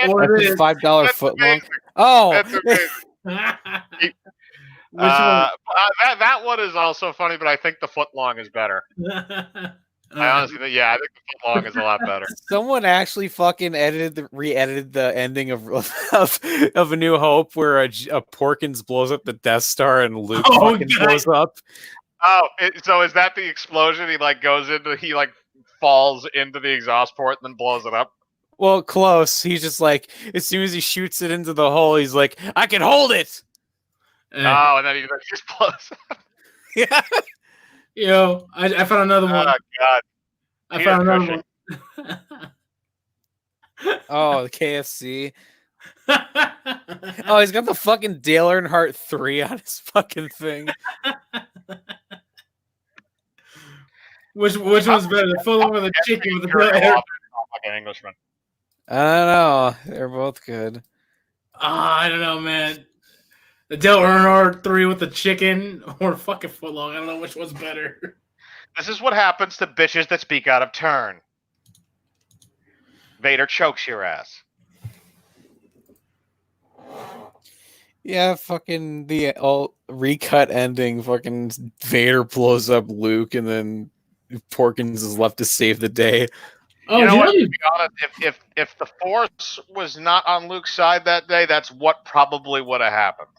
or this $5 footlong. Oh, that's amazing. That one is also funny, but I think the footlong is better. I honestly think, I think the footlong is a lot better. Someone actually fucking re-edited the ending of A New Hope, where a Porkins blows up the Death Star and Luke blows up. Oh, so is that the explosion? He like goes into, he like falls into the exhaust port and then blows it up. Well, close. He's just like, as soon as he shoots it into the hole, he's like, I can hold it. Oh, and then he just blows. Yeah. Yo, I found another one. Oh God. I found another one. Oh, the KFC. Oh, he's got the fucking Dale Earnhardt 3 on his fucking thing. Which one's better, the full or the chicken with the Like bill? an Englishman. I don't know. They're both good. I don't know, man. The Dale Earnhardt 3 with the chicken or fucking footlong. I don't know which one's better. This is what happens to bitches that speak out of turn. Vader chokes your ass. Yeah, fucking the recut ending. Fucking Vader blows up Luke, and then Porkins is left to save the day. Oh, you know what? To be honest, if the Force was not on Luke's side that day, that's what probably would have happened.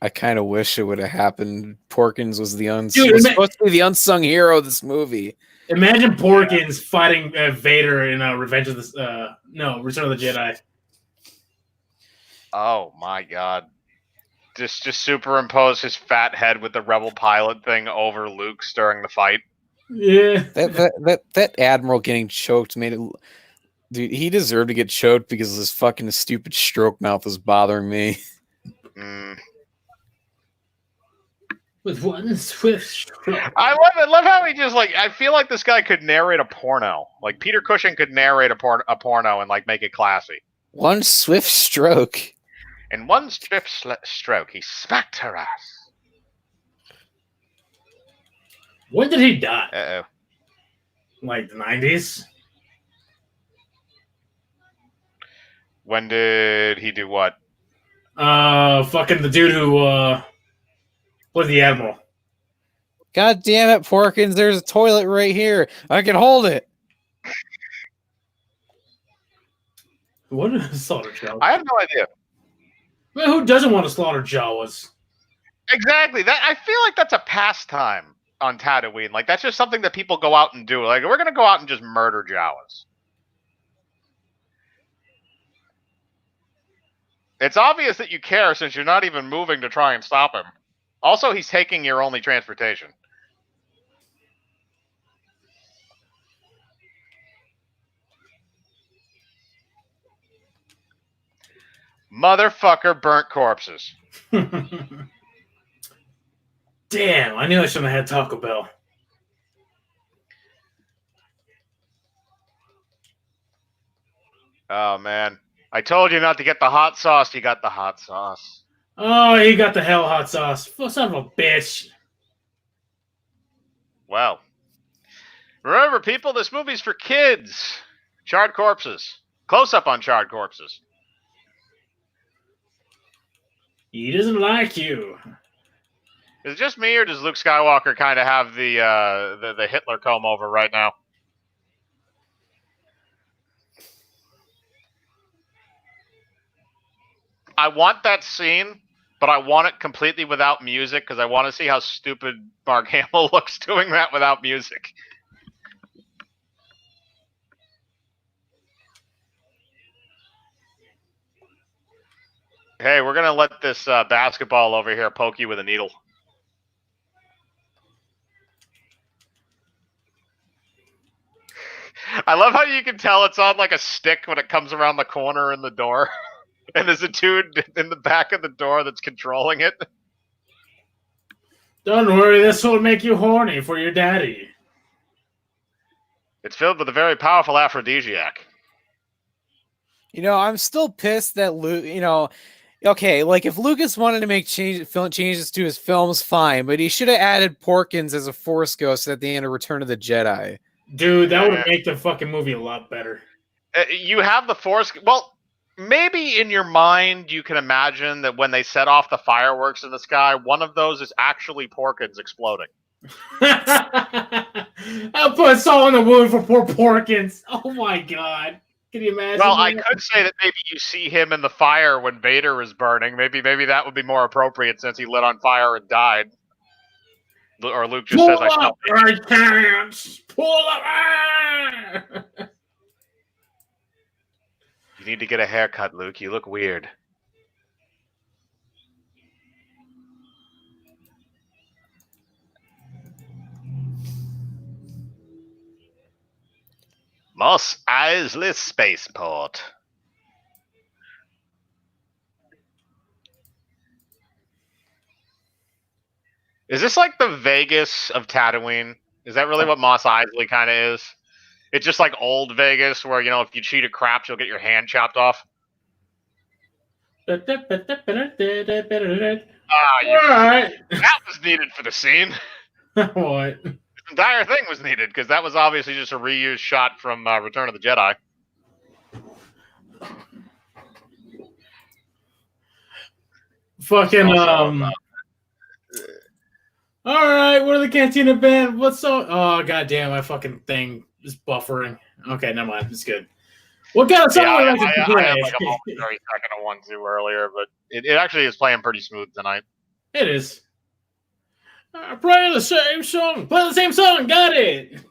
I kind of wish it would have happened. Porkins was supposed to be the unsung hero of this movie. Imagine Porkins fighting Vader in Return of the Jedi. Oh my God! Just superimpose his fat head with the Rebel pilot thing over Luke's during the fight. Yeah, that Admiral getting choked made it. Dude, he deserved to get choked because his fucking stupid stroke mouth was bothering me. With one swift stroke. I love how he just like. I feel like this guy could narrate a porno. Like Peter Cushing could narrate a porno and like make it classy. One swift stroke. In one swift stroke, he smacked her ass. When did he die? Uh-oh. Like the 90s? When did he do what? Fucking the dude who was the Admiral. God damn it, Porkins, there's a toilet right here. I can hold it. What is slaughter Jawas? I have no idea. Man, who doesn't want to slaughter Jawas? Exactly. That I feel like that's a pastime on Tatooine. Like that's just something that people go out and do. Like we're gonna go out and just murder Jawas. It's obvious that you care since you're not even moving to try and stop him. Also, he's taking your only transportation. Motherfucker burnt corpses. Damn, I knew I shouldn't have had Taco Bell. Oh, man. I told you not to get the hot sauce. You got the hot sauce. Oh, he got the hell hot sauce. Son of a bitch. Well. Remember, people, this movie's for kids. Charred corpses. Close up on charred corpses. He doesn't like you. Is it just me, or does Luke Skywalker kind of have the Hitler comb over right now? I want that scene, but I want it completely without music because I want to see how stupid Mark Hamill looks doing that without music. Hey, we're going to let this basketball over here poke you with a needle. I love how you can tell it's on like a stick when it comes around the corner in the door. And there's a dude in the back of the door that's controlling it. Don't worry, this will make you horny for your daddy. It's filled with a very powerful aphrodisiac. You know, I'm still pissed that Luke, okay, like if Lucas wanted to make changes to his films, fine, but he should have added Porkins as a Force Ghost at the end of Return of the Jedi. Dude, that would make the fucking movie a lot better. You have the Force... Well, maybe in your mind you can imagine that when they set off the fireworks in the sky, one of those is actually Porkins exploding. I'll put salt in the wound for poor Porkins. Oh my god. Can you imagine? Well, I could say that maybe you see him in the fire when Vader is burning. Maybe that would be more appropriate since he lit on fire and died. Or Luke just says, "I stopped." I can't pull up. You need to get a haircut, Luke. You look weird. Moss Eisley Spaceport. Is this like the Vegas of Tatooine? Is that really what Moss Eisley kind of is? It's just like old Vegas, where if you cheat at craps, you'll get your hand chopped off. All right. That was needed for the scene. What? This entire thing was needed because that was obviously just a reused shot from Return of the Jedi. Fucking All right, what are the Cantina band? What's so? Oh goddamn, my fucking thing is buffering. Okay, never mind. It's good. What kind of song would I like to play? I had like a momentary second of one too earlier, but it actually is playing pretty smooth tonight. It is. Play the same song. Play the same song. Got it.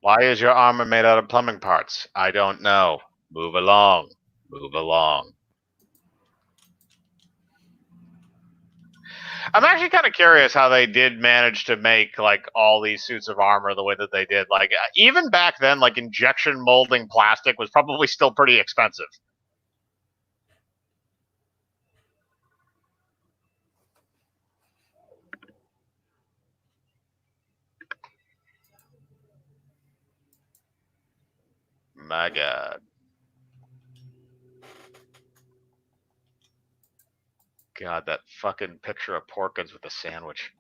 Why is your armor made out of plumbing parts? I don't know. Move along. Move along. I'm actually kind of curious how they did manage to make like all these suits of armor the way that they did. Like even back then, like injection molding plastic was probably still pretty expensive. My God. God, that fucking picture of Porkins with a sandwich.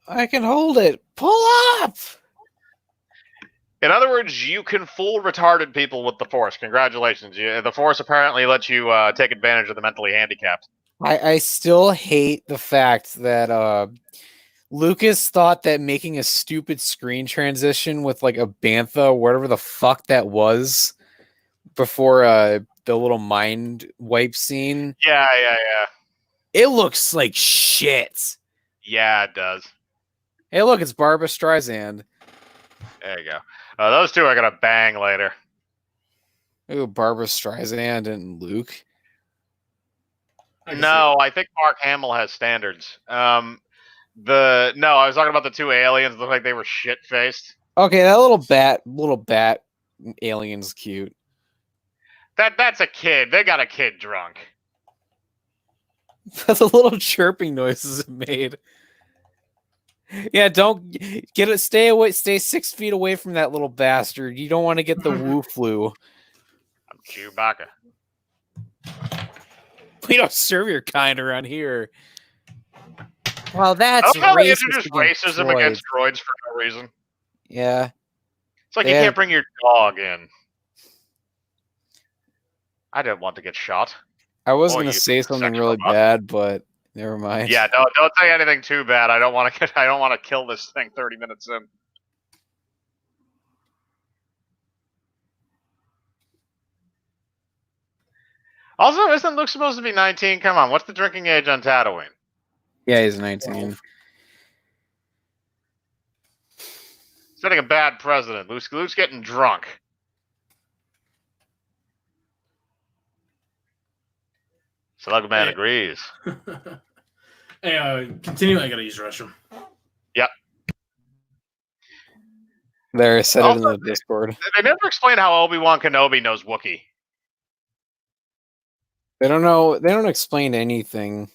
I can hold it. Pull up! In other words, you can fool retarded people with the Force. Congratulations. The Force apparently lets you take advantage of the mentally handicapped. I still hate the fact that Lucas thought that making a stupid screen transition with like a bantha, whatever the fuck that was, before the little mind wipe scene. Yeah. It looks like shit. Yeah, it does. Hey, look, it's Barbara Streisand. There you go. Those two are gonna bang later. Ooh, Barbara Streisand and Luke. No, I think Mark Hamill has standards. I was talking about the two aliens. Look like they were shit faced. Okay, that little bat alien's cute. That's a kid. They got a kid drunk. That's the little chirping noises it made. Yeah, don't get it. Stay away. Stay 6 feet away from that little bastard. You don't want to get the woo flu. I'm Chewbacca. We don't serve your kind around here. Well, that's they racist introduced against racism droids. against droids for no reason. Yeah. It's like you can't bring your dog in. I didn't want to get shot. I was going to say something really bad, but never mind. Yeah, don't say anything too bad. I don't want to kill this thing 30 minutes in. Also, isn't Luke supposed to be 19? Come on, what's the drinking age on Tatooine? Yeah, he's 19. Setting a bad precedent. Luke's getting drunk. Slugman agrees. Hey, continue. I gotta use the restroom. Yep. There, said it in the Discord. They never explain how Obi-Wan Kenobi knows Wookiee. They don't know. They don't explain anything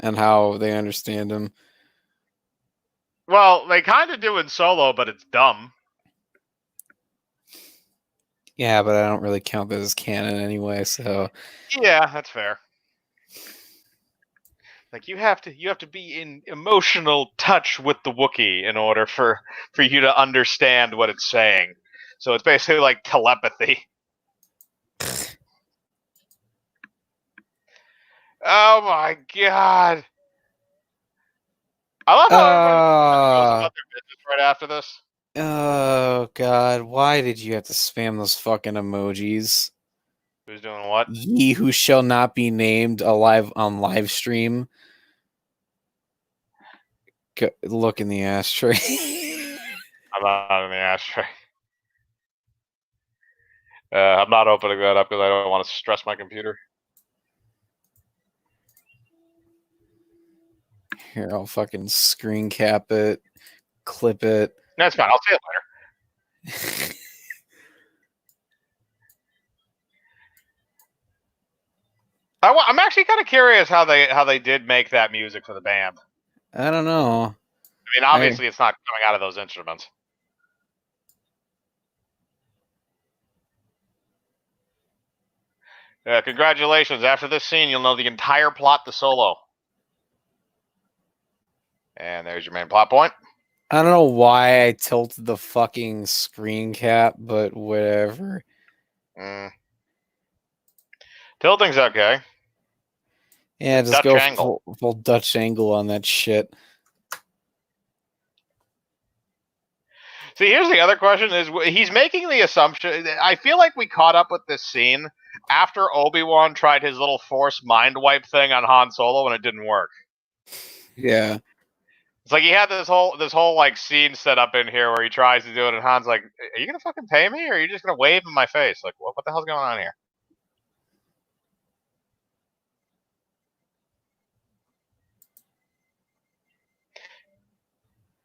and how they understand him. Well, they kind of do in Solo, but it's dumb. Yeah, but I don't really count that as canon anyway. So yeah, that's fair. Like you have to be in emotional touch with the Wookiee in order for you to understand what it's saying. So it's basically like telepathy. Oh my god! I love how everybody goes about their business right after this. Oh God, why did you have to spam those fucking emojis? Who's doing what? Ye who shall not be named alive on live stream. Look in the ashtray. I'm not in the ashtray. I'm not opening that up because I don't want to stress my computer. Here, I'll fucking screen cap it, clip it. That's fine. I'll see it later. I'm actually kind of curious how they did make that music for the band. I don't know. I mean, obviously, it's not coming out of those instruments. Congratulations. After this scene, you'll know the entire plot to Solo. And there's your main plot point. I don't know why I tilted the fucking screen cap, but whatever. Tilting's okay. Yeah, just Dutch go angle. full Dutch angle on that shit. See, here's the other question: is he's making the assumption? I feel like we caught up with this scene after Obi-Wan tried his little Force mind wipe thing on Han Solo, and it didn't work. Yeah. It's like he had this whole like scene set up in here where he tries to do it, and Han's like, "Are you gonna fucking pay me, or are you just gonna wave in my face? Like, what the hell's going on here?"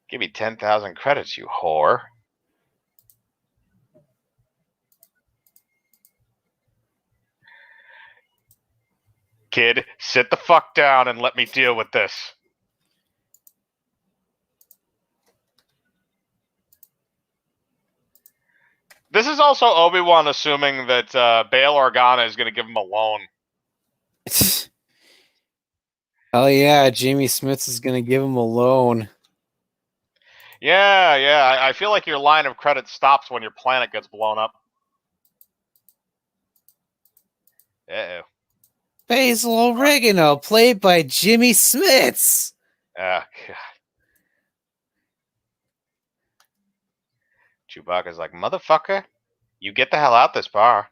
Give me 10,000 credits, you whore. Kid, sit the fuck down and let me deal with this. This is also Obi-Wan assuming that Bail Organa is going to give him a loan. Oh yeah, Jamie Smits is gonna give him a loan. Yeah. I feel like your line of credit stops when your planet gets blown up. Uh-oh. Basil Oregano, played by Jimmy Smits. Oh, God. Chewbacca's like, motherfucker, you get the hell out this bar.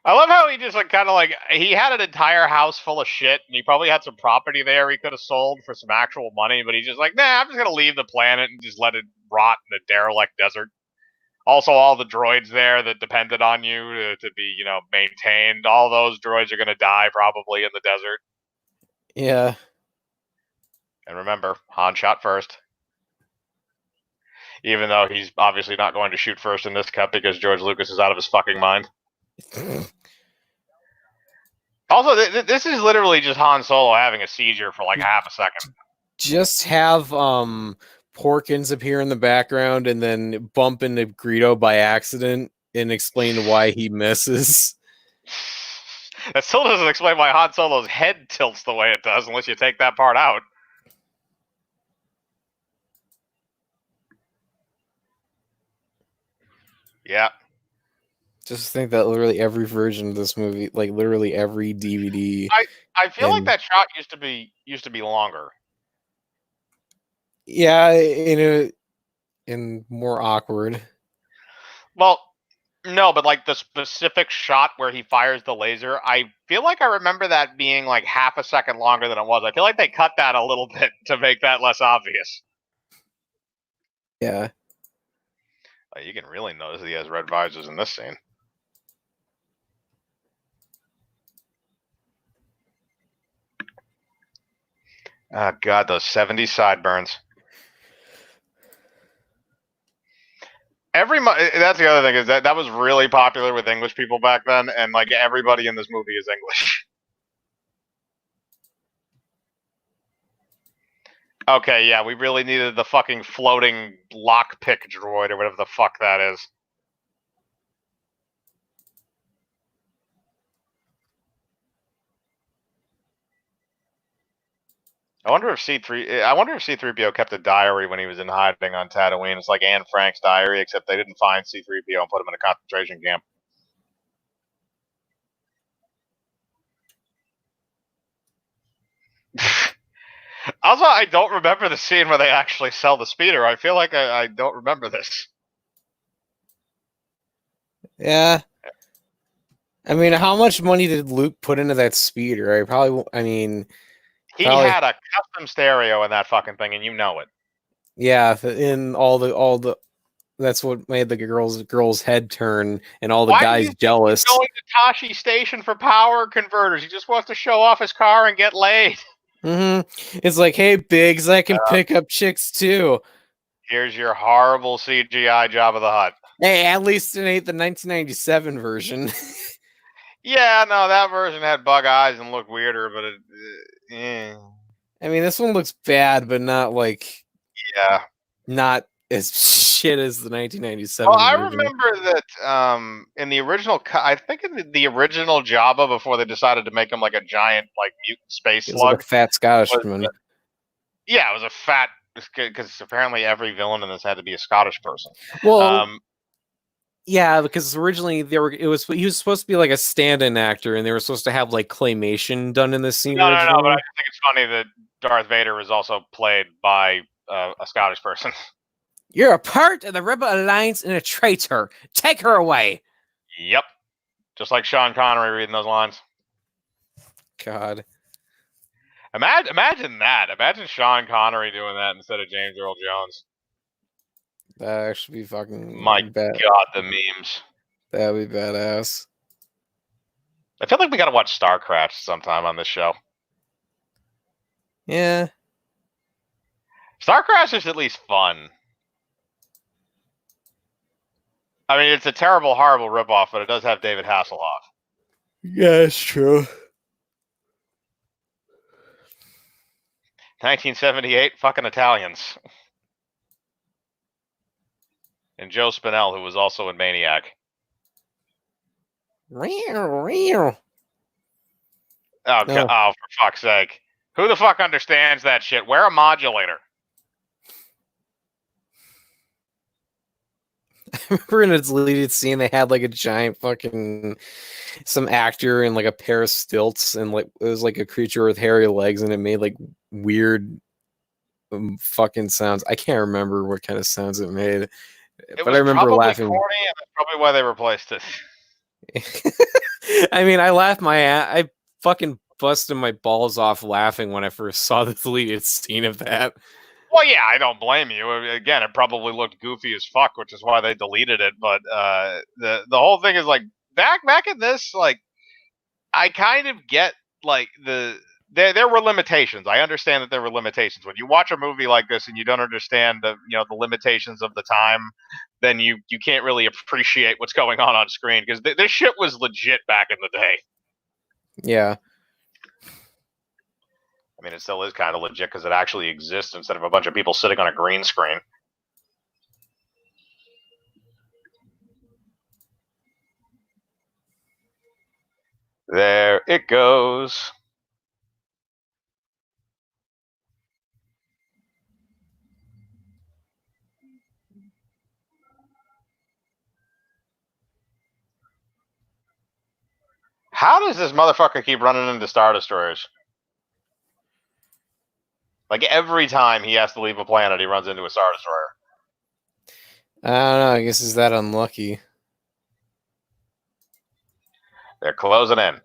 I love how he just like kind of like he had an entire house full of shit, and he probably had some property there he could have sold for some actual money, but he's just like, nah, I'm just gonna leave the planet and just let it rot in a derelict desert. Also, all the droids there that depended on you to be, maintained, all those droids are gonna die probably in the desert. Yeah. And remember, Han shot first. Even though he's obviously not going to shoot first in this cut because George Lucas is out of his fucking mind. Also, this is literally just Han Solo having a seizure for like half a second. Just have Porkins appear in the background and then bump into Greedo by accident and explain why he misses. That still doesn't explain why Han Solo's head tilts the way it does unless you take that part out. Yeah. Just think that literally every version of this movie, like literally every DVD. I feel like that shot used to be longer. Yeah, in more awkward. Well, no, but like the specific shot where he fires the laser, I feel like I remember that being like half a second longer than it was. I feel like they cut that a little bit to make that less obvious. Yeah. You can really notice that he has red visors in this scene. Oh, God, those 70s sideburns. That's the other thing, is that was really popular with English people back then, and like everybody in this movie is English. Okay, yeah, we really needed the fucking floating lockpick droid or whatever the fuck that is. I wonder if C-3PO kept a diary when he was in hiding on Tatooine. It's like Anne Frank's diary, except they didn't find C-3PO and put him in a concentration camp. Also, I don't remember the scene where they actually sell the speeder. I feel like I don't remember this. Yeah. I mean, how much money did Luke put into that speeder? I mean, He probably, had a custom stereo in that fucking thing, and you know it. yeah. In all the, that's what made the girl's head turn, and all the Why do you guys think he's jealous. going to Tashi Station for power converters? He just wants to show off his car and get laid. It's like, hey, Biggs, I can pick up chicks too. Here's your horrible CGI Jabba the Hutt. Hey, at least it ain't the 1997 version. Yeah, no, that version had bug eyes and looked weirder, but I mean, this one looks bad, but not like yeah. not as shit as the 1997 Well, I version. remember that in the original, I think in the original Jabba, before they decided to make him like a giant like mutant space It was slug. like a fat Scottishman. Yeah, it was a fat, because apparently every villain in this had to be a Scottish person. Well, yeah, because originally he was supposed to be like a stand-in actor, and they were supposed to have like claymation done in this scene. No, originally. but I just think it's funny that Darth Vader was also played by a Scottish person. You're a part of the Rebel Alliance and a traitor. Take her away. Yep, just like Sean Connery reading those lines. God. Imagine that. Imagine Sean Connery doing that instead of James Earl Jones. That'd actually be fucking My God, the memes. That'd be badass. I feel like we gotta watch Star Crash sometime on this show. Yeah. Star Crash is at least fun. I mean, it's a terrible, horrible ripoff, but it does have David Hasselhoff. Yeah, it's true. 1978, fucking Italians. And Joe Spinell, who was also in Maniac. Oh, Oh, for fuck's sake. Who the fuck understands that shit? Wear a modulator. I remember in a deleted scene they had like a giant fucking some actor in like a pair of stilts, and like it was like a creature with hairy legs, and it made like weird fucking sounds. I can't remember what kind of sounds it made, but I remember laughing. Corny, and that's probably why they replaced it. I mean, I fucking busted my balls off laughing when I first saw the deleted scene of that. Well, yeah, I don't blame you. Again, it probably looked goofy as fuck, which is why they deleted it. But the whole thing is like back in this, like I kind of get like there were limitations. I understand that there were limitations. When you watch a movie like this and you don't understand the the limitations of the time, then you can't really appreciate what's going on screen, because this shit was legit back in the day. Yeah. I mean, it still is kind of legit because it actually exists instead of a bunch of people sitting on a green screen. There it goes. How does this motherfucker keep running into Star Destroyers? Like every time he has to leave a planet, he runs into a Star Destroyer. I don't know. I guess is that unlucky. They're closing in.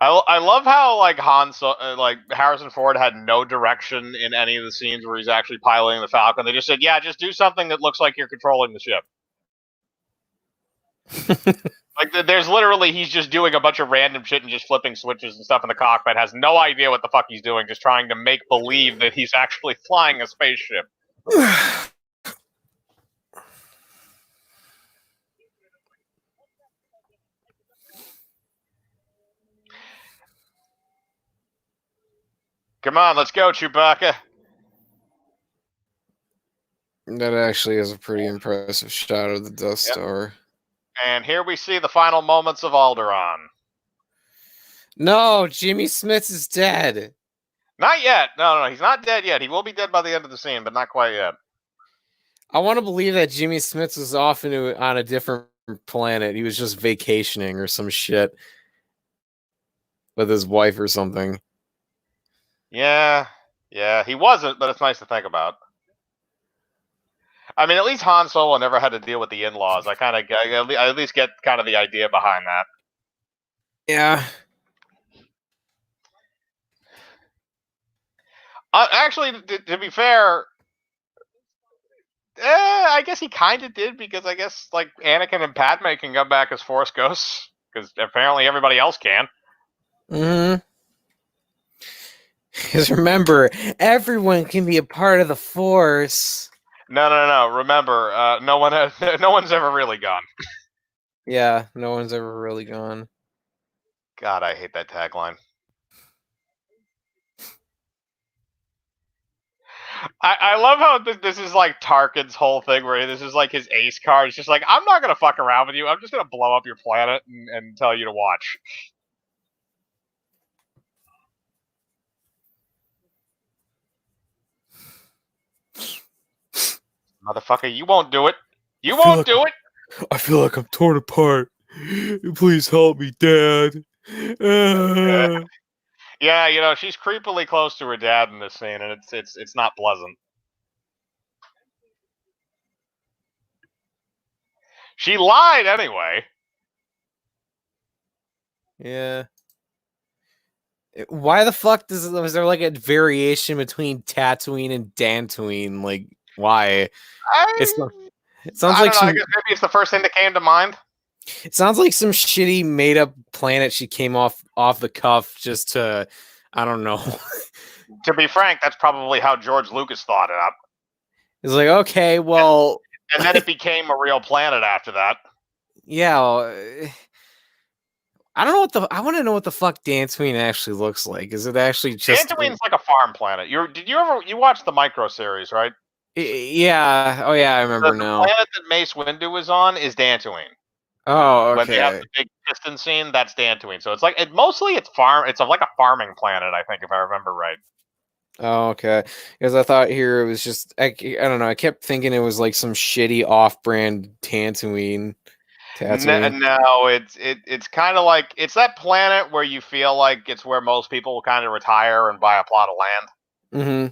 I love how like like Harrison Ford had no direction in any of the scenes where he's actually piloting the Falcon. They just said, "Yeah, just do something that looks like you're controlling the ship." Like there's literally he's just doing a bunch of random shit and just flipping switches and stuff in the cockpit. Has no idea what the fuck he's doing, just trying to make believe that he's actually flying a spaceship. Come on, let's go, Chewbacca. That actually is a pretty impressive shot of the Death Star. And here we see the final moments of Alderaan. No, Jimmy Smits is dead. Not yet. No, he's not dead yet. He will be dead by the end of the scene, but not quite yet. I want to believe that Jimmy Smits was off on a different planet. He was just vacationing or some shit with his wife or something. Yeah, yeah, he wasn't, but it's nice to think about. I mean, at least Han Solo never had to deal with the in-laws. I at least get kind of the idea behind that. Yeah. Actually, to be fair, I guess he kind of did because I guess like Anakin and Padme can come back as Force ghosts because apparently everybody else can. Mm-hmm. Because remember, everyone can be a part of the Force. No. Remember, no one's ever really gone. Yeah, no one's ever really gone. God, I hate that tagline. I love how this is like Tarkin's whole thing where this is like his ace card. It's just like, I'm not going to fuck around with you. I'm just going to blow up your planet and tell you to watch. Motherfucker, you won't do it. You won't do it. I feel like I'm torn apart. Please help me, Dad. Yeah, you know, she's creepily close to her dad in this scene, and it's not pleasant. She lied anyway. Yeah. Why the fuck was there like a variation between Tatooine and Dantooine? Like, why? It's not, it sounds I like don't know. I some. guess maybe it's the first thing that came to mind. It sounds like some shitty made up planet she came off the cuff just to, I don't know. To be frank, that's probably how George Lucas thought it up. It's like, okay, well, And then it became a real planet after that. yeah. I don't know what I want to know what the fuck Dantooine actually looks like. Is it actually just? Dantooine's like a farm planet. You watch the Micro series, right? Yeah. Oh yeah, I remember The now. planet that Mace Windu was on is Dantooine. Oh, When they have okay. the big piston scene, that's Dantooine. So it's like mostly it's farm. It's like a farming planet, I think, if I remember right. Oh, okay. Because I thought here it was just I don't know. I kept thinking it was like some shitty off-brand Tatooine. No, it's kind of like it's that planet where you feel like it's where most people will kind of retire and buy a plot of land. Mm-hmm.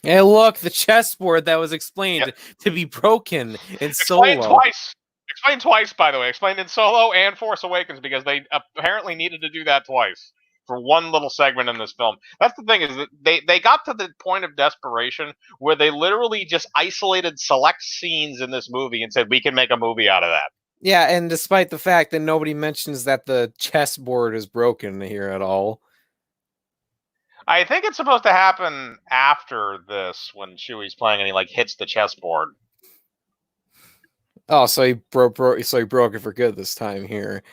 Hey, look, the chessboard that was explained to be broken in Explained Solo. twice. Explained twice, by the way. Explained in Solo and Force Awakens because they apparently needed to do that twice for one little segment in this film. That's the thing is that they got to the point of desperation where they literally just isolated select scenes in this movie and said we can make a movie out of that. Yeah, and despite the fact that nobody mentions that the chessboard is broken here at all. I think it's supposed to happen after this when Chewie's playing and he like hits the chessboard. Oh, so he broke it for good this time here.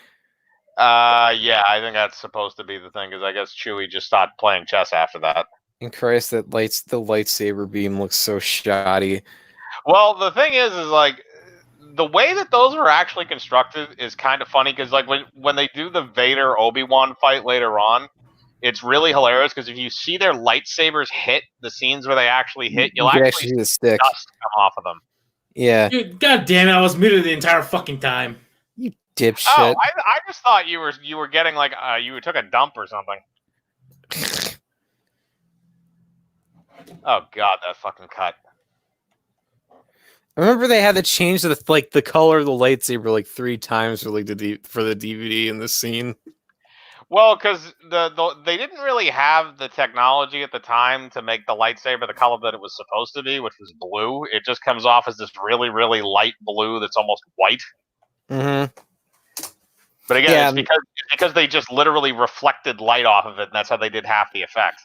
Yeah, I think that's supposed to be the thing because I guess Chewie just stopped playing chess after that. And Christ, the lightsaber beam looks so shoddy. Well, the thing is like the way that those are actually constructed is kind of funny because like when they do the Vader Obi-Wan fight later on, it's really hilarious because if you see their lightsabers hit the scenes where they actually hit, you'll actually see the stick. Dust come off of them. Yeah. Dude, god damn it, I was muted the entire fucking time. You dipshit. Oh, I just thought you were getting like you took a dump or something. Oh god, that fucking cut. I remember they had to change the color of the lightsaber like 3 times for like for the DVD in the scene. Well, because they didn't really have the technology at the time to make the lightsaber the color that it was supposed to be, which was blue. It just comes off as this really, really light blue that's almost white. Mm-hmm. But again, it's because they just literally reflected light off of it, and that's how they did half the effect.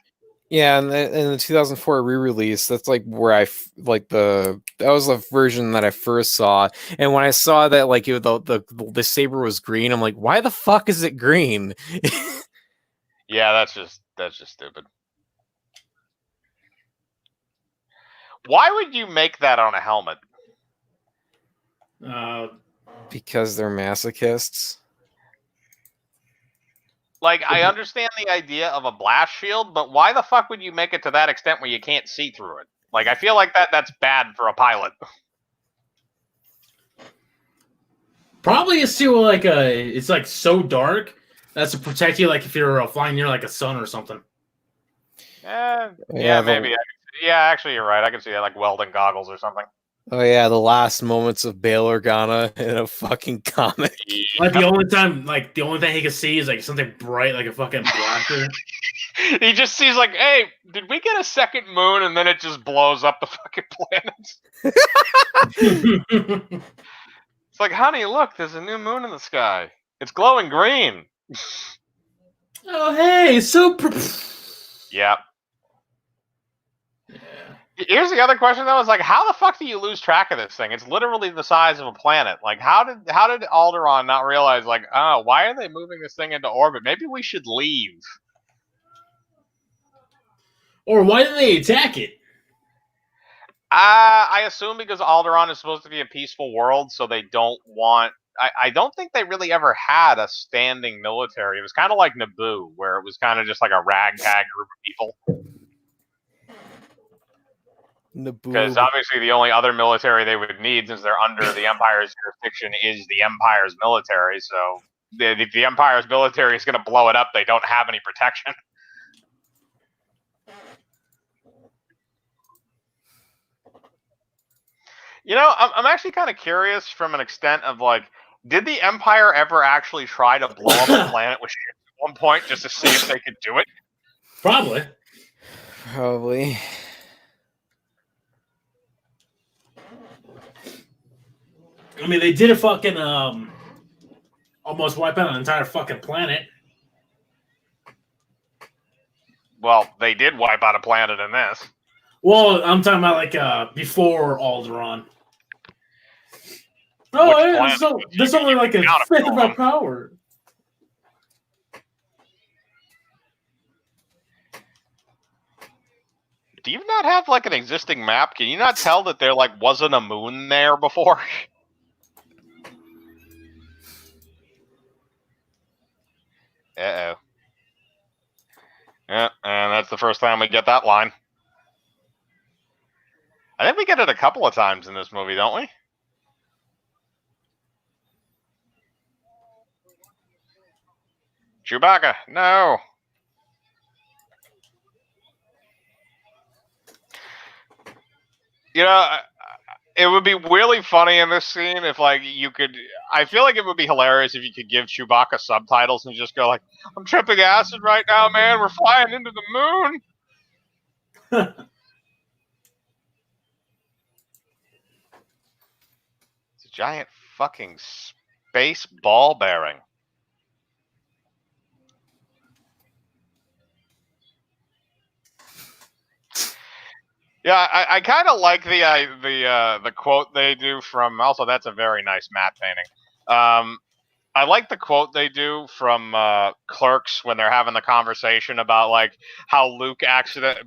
Yeah, and in the 2004 re-release, that's like where that was the version that I first saw, and when I saw that like the saber was green, I'm like, why the fuck is it green? Yeah, that's just stupid. Why would you make that on a helmet? Because they're masochists. Like, I understand the idea of a blast shield, but why the fuck would you make it to that extent where you can't see through it? Like, I feel like that's bad for a pilot. Probably it's too like it's like so dark that's to protect you, like if you're flying near like a sun or something. Yeah, Yeah, maybe. Yeah, actually, you're right. I can see that, like welding goggles or something. Oh yeah, the last moments of Bail Organa in a fucking comic. Like the only thing he can see is like something bright, like a fucking blaster. He just sees like, hey, did we get a second moon? And then it just blows up the fucking planets. It's like, honey, look, there's a new moon in the sky. It's glowing green. Oh hey, super. Yeah. Yeah. Here's the other question though: is like, how the fuck do you lose track of this thing? It's literally the size of a planet. Like, how did Alderaan not realize, like, oh, why are they moving this thing into orbit? Maybe we should leave. Or why did they attack it? I assume because Alderaan is supposed to be a peaceful world, so they don't want. I don't think they really ever had a standing military. It was kind of like Naboo, where it was kind of just like a ragtag group of people. Because obviously the only other military they would need, since they're under the Empire's jurisdiction, is the Empire's military. So if the Empire's military is going to blow it up, they don't have any protection. You know, I'm actually kind of curious from an extent of like, did the Empire ever actually try to blow up a planet with ships at one point just to see if they could do it? Probably. I mean, they did a fucking almost wipe out an entire fucking planet. Well, they did wipe out a planet in this. Well, I'm talking about like before Alderaan. Oh, yeah, so there's only like a fifth of our power. Do you not have like an existing map? Can you not tell that there like wasn't a moon there before? Uh-oh. Yeah, and that's the first time we get that line. I think we get it a couple of times in this movie, don't we? Chewbacca, no. You know, it would be really funny in this scene if, like, you could. I feel like it would be hilarious if you could give Chewbacca subtitles and just go like, "I'm tripping acid right now, man. We're flying into the moon." It's a giant fucking space ball bearing. Yeah, I kind of like the quote they do from. Also, that's a very nice matte painting. I like the quote they do from Clerks when they're having the conversation about like how Luke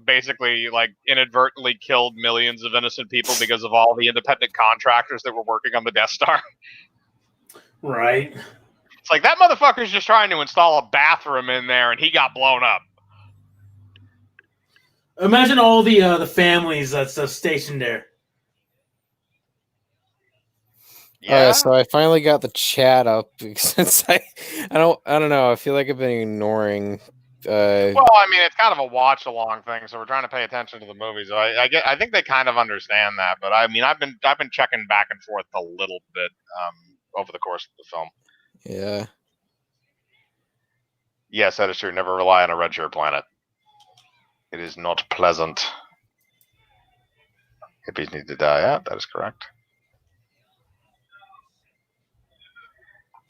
basically like inadvertently killed millions of innocent people because of all the independent contractors that were working on the Death Star. Right. It's like that motherfucker's just trying to install a bathroom in there and he got blown up. Imagine all the families that's stationed there. Yeah. So I finally got the chat up since I don't know. I feel like I've been ignoring. Well, I mean, it's kind of a watch along thing, so we're trying to pay attention to the movie. So I think they kind of understand that. But I mean, I've been checking back and forth a little bit over the course of the film. Yeah. Yes, that is true. Never rely on a red shirt planet. It is not pleasant. Hippies need to die out. That is correct.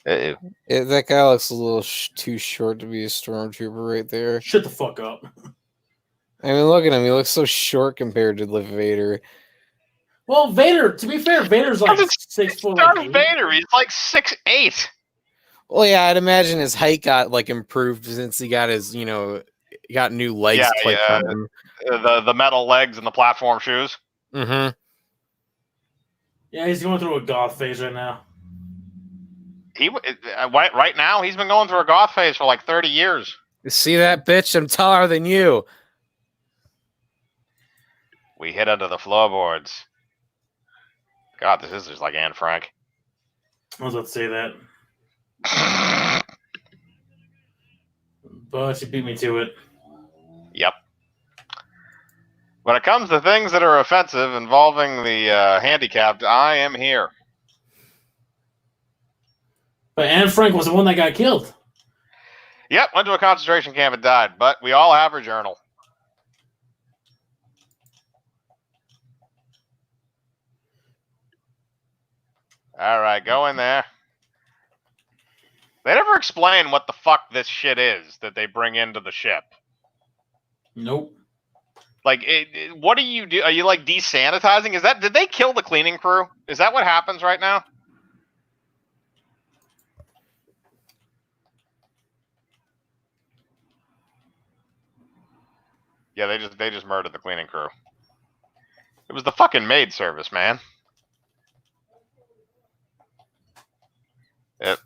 That guy looks a little too short to be a stormtrooper right there. Shut the fuck up. I mean, look at him. He looks so short compared to Vader. Well, Vader, to be fair, Vader's like 6 foot. Darth Vader, he's like 6'8". Well, yeah, I'd imagine his height got like improved since he got his, got new legs. The metal legs and the platform shoes. Mm-hmm. Yeah, he's going through a goth phase right now. Right now, he's been going through a goth phase for like 30 years. You see that, bitch? I'm taller than you. We hit under the floorboards. God, this is just like Anne Frank. I was about to say that, but she beat me to it. Yep. When it comes to things that are offensive involving the handicapped, I am here. But Anne Frank was the one that got killed. Yep, went to a concentration camp and died, but we all have her journal. All right, go in there. They never explain what the fuck this shit is that they bring into the ship. Nope. Like, what do you do? Are you like desanitizing? Did they kill the cleaning crew? Is that what happens right now? Yeah, they just murdered the cleaning crew. It was the fucking maid service, man. Yep.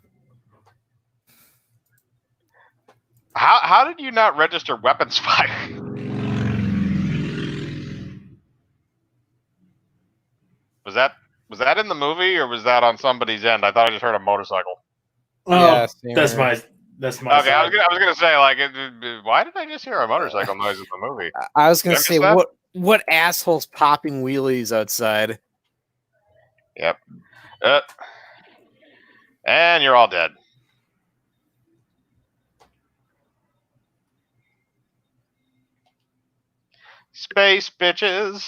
How did you not register weapons fire? Was that in the movie or was that on somebody's end? I thought I just heard a motorcycle. Oh, Yeah, same that's here. my Okay, side. I was gonna say like, why did I just hear a motorcycle noise in the movie? I was gonna Did I say miss that? what assholes popping wheelies outside. Yep. And you're all dead. Space bitches.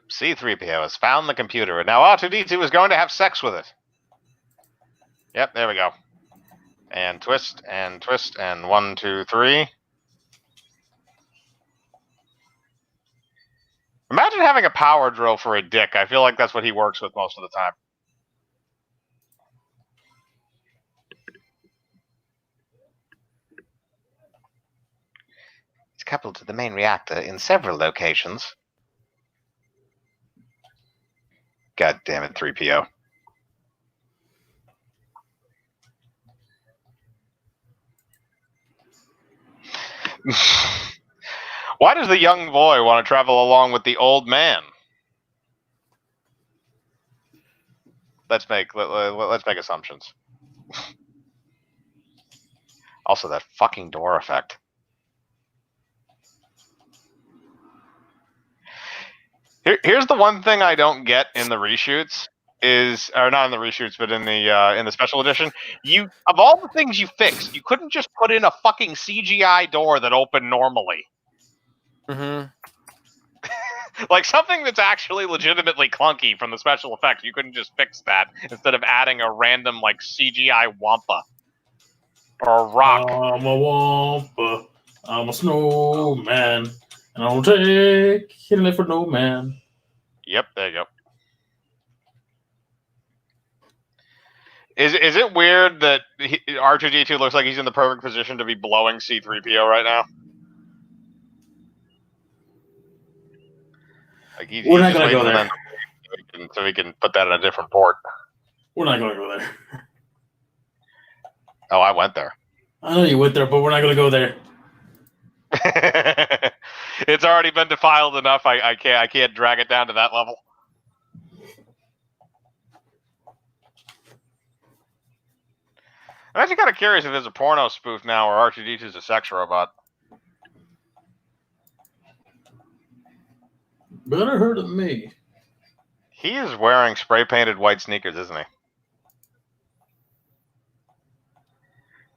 C-3PO has found the computer, and now R2-D2 is going to have sex with it. Yep, there we go. And twist, and 1, 2, 3. Imagine having a power drill for a dick. I feel like that's what he works with most of the time. It's coupled to the main reactor in several locations. God damn it, 3PO. Why does the young boy want to travel along with the old man? Let's make assumptions. Also, that fucking door effect. Here's the one thing I don't get in the reshoots or not in the reshoots, but in the special edition. You, of all the things you fixed, you couldn't just put in a fucking CGI door that opened normally. Mm-hmm. Like something that's actually legitimately clunky from the special effects. You couldn't just fix that instead of adding a random like CGI wampa or a rock. I'm a wampa. I'm a snowman. And I don't take hitting it for no man. Yep, there you go. Is it weird that R2-D2 looks like he's in the perfect position to be blowing C-3PO right now? Like We're not gonna go there. So he can put that in a different port. We're not gonna go there. Oh, I went there. I know you went there, but we're not gonna go there. It's already been defiled enough. I can't drag it down to that level. I'm actually kind of curious if there's a porno spoof now or R2-D2 is a sex robot. Better heard of me. He is wearing spray-painted white sneakers, isn't he?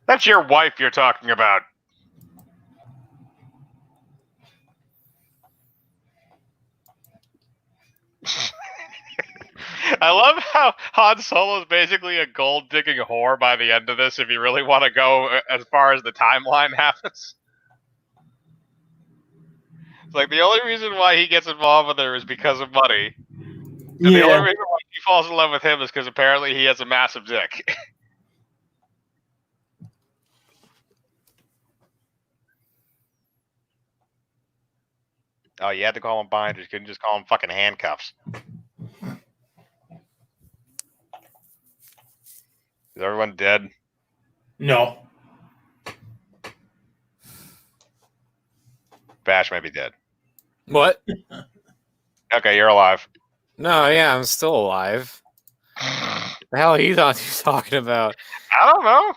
That's your wife you're talking about. I love how Han Solo is basically a gold-digging whore by the end of this, if you really want to go as far as the timeline happens. It's like the only reason why he gets involved with her is because of money. And the only reason why she falls in love with him is because apparently he has a massive dick. Oh, you had to call him binders. You couldn't just call him fucking handcuffs. Is everyone dead? No. Bash may be dead. What? Okay, you're alive. No, yeah, I'm still alive. The hell are you talking about? I don't know.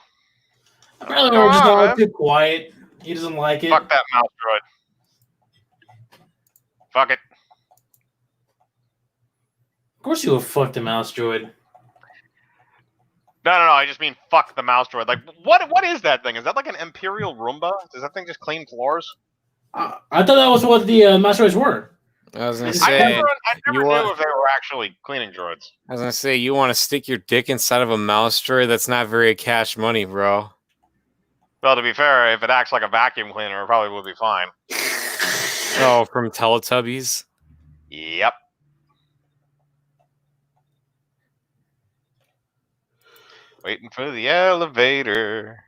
Apparently, Come we're just on, all man. too quiet. He doesn't like it. Fuck that mouse droid. Fuck it. Of course, you would fuck the mouse droid. No. I just mean fuck the mouse droid. Like, what is that thing? Is that like an Imperial Roomba? Does that thing just clean floors? I thought that was what the mouse droids were. I was gonna I say. I never you knew if they were actually cleaning droids. I was gonna say you want to stick your dick inside of a mouse droid? That's not very cash money, bro. Well, to be fair, if it acts like a vacuum cleaner, it probably would be fine. Oh, from Teletubbies. Yep. Waiting for the elevator.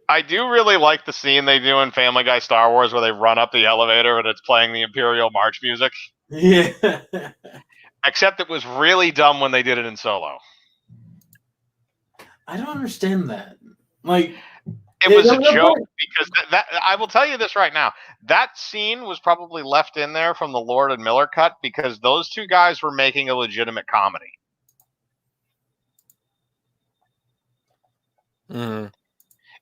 I do really like the scene they do in Family Guy Star Wars where they run up the elevator and it's playing the Imperial March music. Yeah. Except it was really dumb when they did it in Solo. I don't understand that. Like, it was a joke because that I will tell you this right now. That scene was probably left in there from the Lord and Miller cut because those two guys were making a legitimate comedy. Mm-hmm.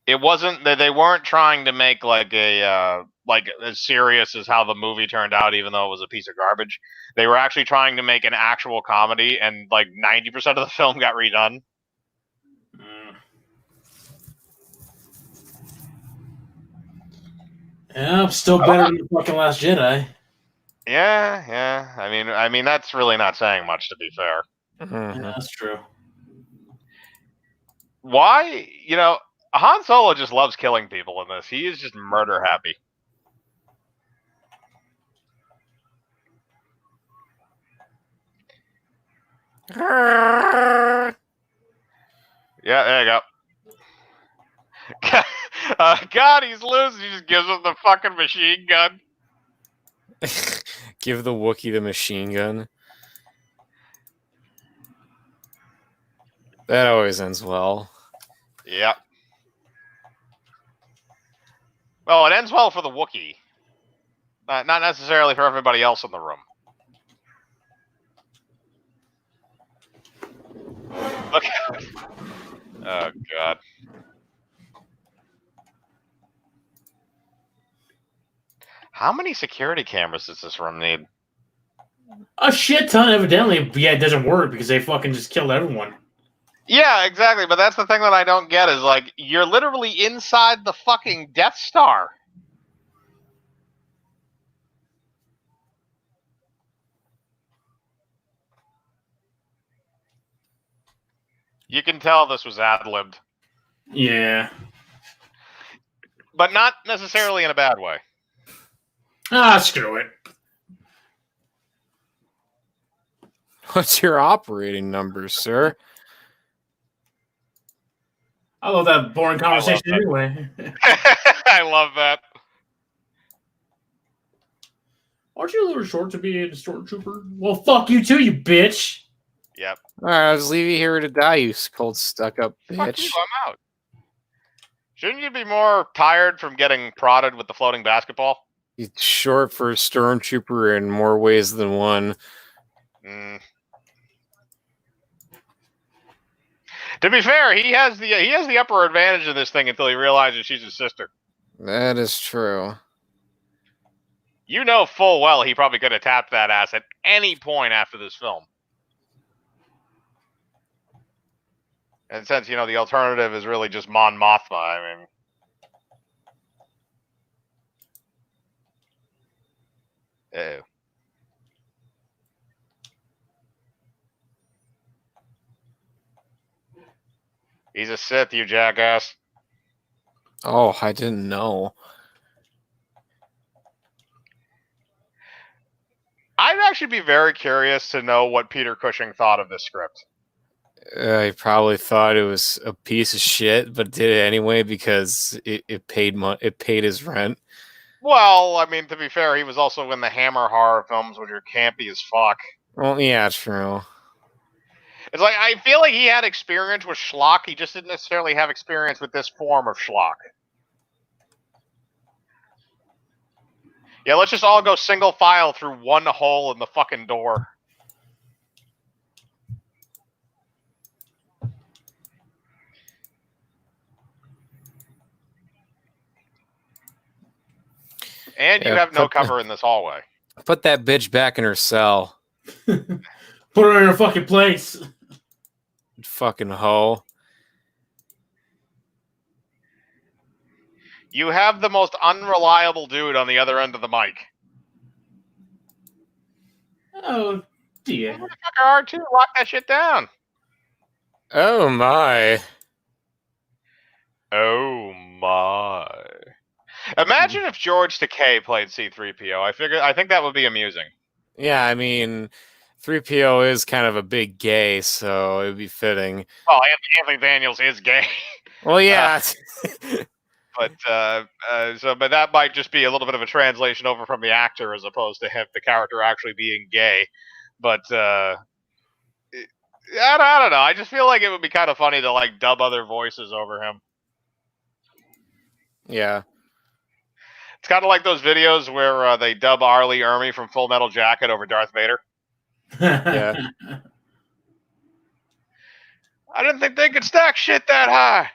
It wasn't that they weren't trying to make like as serious as how the movie turned out, even though it was a piece of garbage. They were actually trying to make an actual comedy, and like 90% of the film got redone. Yeah, still better than the fucking Last Jedi. Yeah. I mean that's really not saying much, to be fair. Mm-hmm. Yeah, that's true. Why? Han Solo just loves killing people in this. He is just murder happy. Yeah, there you go. God, he's losing. He just gives him the fucking machine gun. Give the Wookiee the machine gun. That always ends well. Yep. Well, it ends well for the Wookiee. Not necessarily for everybody else in the room. Look. Oh, God. How many security cameras does this room need? A shit ton, evidently. Yeah, it doesn't work because they fucking just killed everyone. Yeah, exactly. But that's the thing that I don't get is, like, you're literally inside the fucking Death Star. You can tell this was ad-libbed. Yeah. But not necessarily in a bad way. Ah, screw it. What's your operating number, sir? I love that boring conversation anyway. I love that. Aren't you a little short to be a stormtrooper? Well, fuck you too, you bitch. Yep. Alright, I'll just leave you here to die, you cold stuck-up Fuck bitch. you, I'm out. Shouldn't you be more tired from getting prodded with the floating basketball? He's short for a stormtrooper in more ways than one. To be fair, he has the upper advantage of this thing until he realizes she's his sister. That is true. You know full well he probably could have tapped that ass at any point after this film. And since, the alternative is really just Mon Mothma, I mean... Uh-oh. He's a Sith, you jackass. Oh, I didn't know. I'd actually be very curious to know what Peter Cushing thought of this script. He probably thought it was a piece of shit, but did it anyway because it paid his rent. Well, I mean, to be fair, he was also in the Hammer horror films, which are campy as fuck. Well, yeah, true. It's like I feel like he had experience with schlock. He just didn't necessarily have experience with this form of schlock. Yeah, let's just all go single file through one hole in the fucking door. And you have no cover in this hallway. Put that bitch back in her cell. Put her in her fucking place. Fucking hoe. You have the most unreliable dude on the other end of the mic. Oh dear. Motherfucker R2, lock that shit down. Oh my. Oh my. Imagine if George Takei played C3PO. I think that would be amusing. Yeah, I mean, 3PO is kind of a big gay, so it would be fitting. Well, Anthony Daniels is gay. Well, yeah. But that might just be a little bit of a translation over from the actor as opposed to the character actually being gay. But I don't know. I just feel like it would be kind of funny to like dub other voices over him. Yeah. It's kind of like those videos where they dub Arlie Ermy from Full Metal Jacket over Darth Vader. Yeah. I didn't think they could stack shit that high.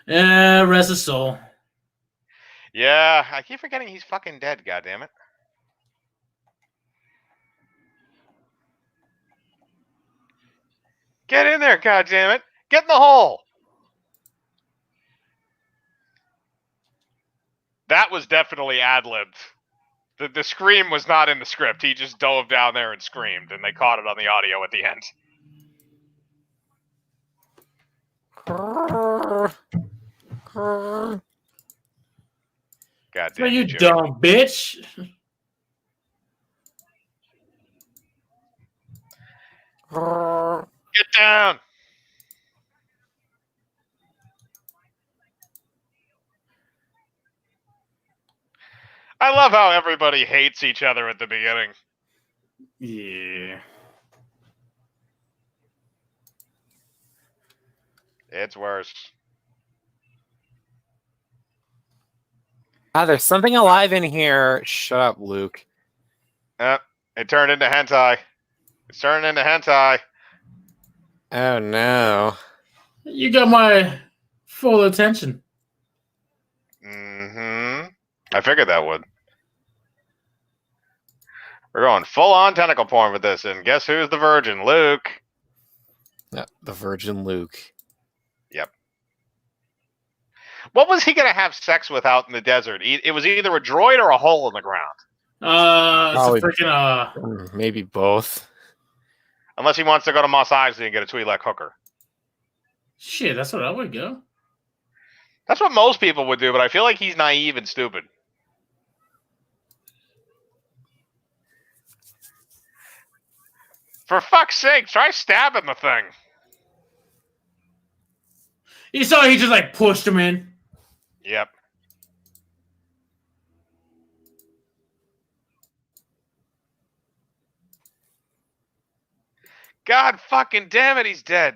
Rest his soul. Yeah, I keep forgetting he's fucking dead, goddammit. Get in there, goddammit. Get in the hole. That was definitely ad-libbed. The scream was not in the script. He just dove down there and screamed, and they caught it on the audio at the end. God damn you dumb bitch. Get down. I love how everybody hates each other at the beginning. Yeah. It's worse. Ah, there's something alive in here. Shut up, Luke. It turned into hentai. It's turning into hentai. Oh no. You got my full attention. Mm-hmm. I figured that would. We're going full-on tentacle porn with this, and guess who's the virgin? Luke. The Virgin Luke. Yep. What was he going to have sex with out in the desert? It was either a droid or a hole in the ground. It's a freaking maybe both. Unless he wants to go to Mos Eisley and get a Twi'lek hooker. Shit, that's what I would go. That's what most people would do, but I feel like he's naive and stupid. For fuck's sake, try stabbing the thing. You saw he just like pushed him in. Yep. God fucking damn it, he's dead.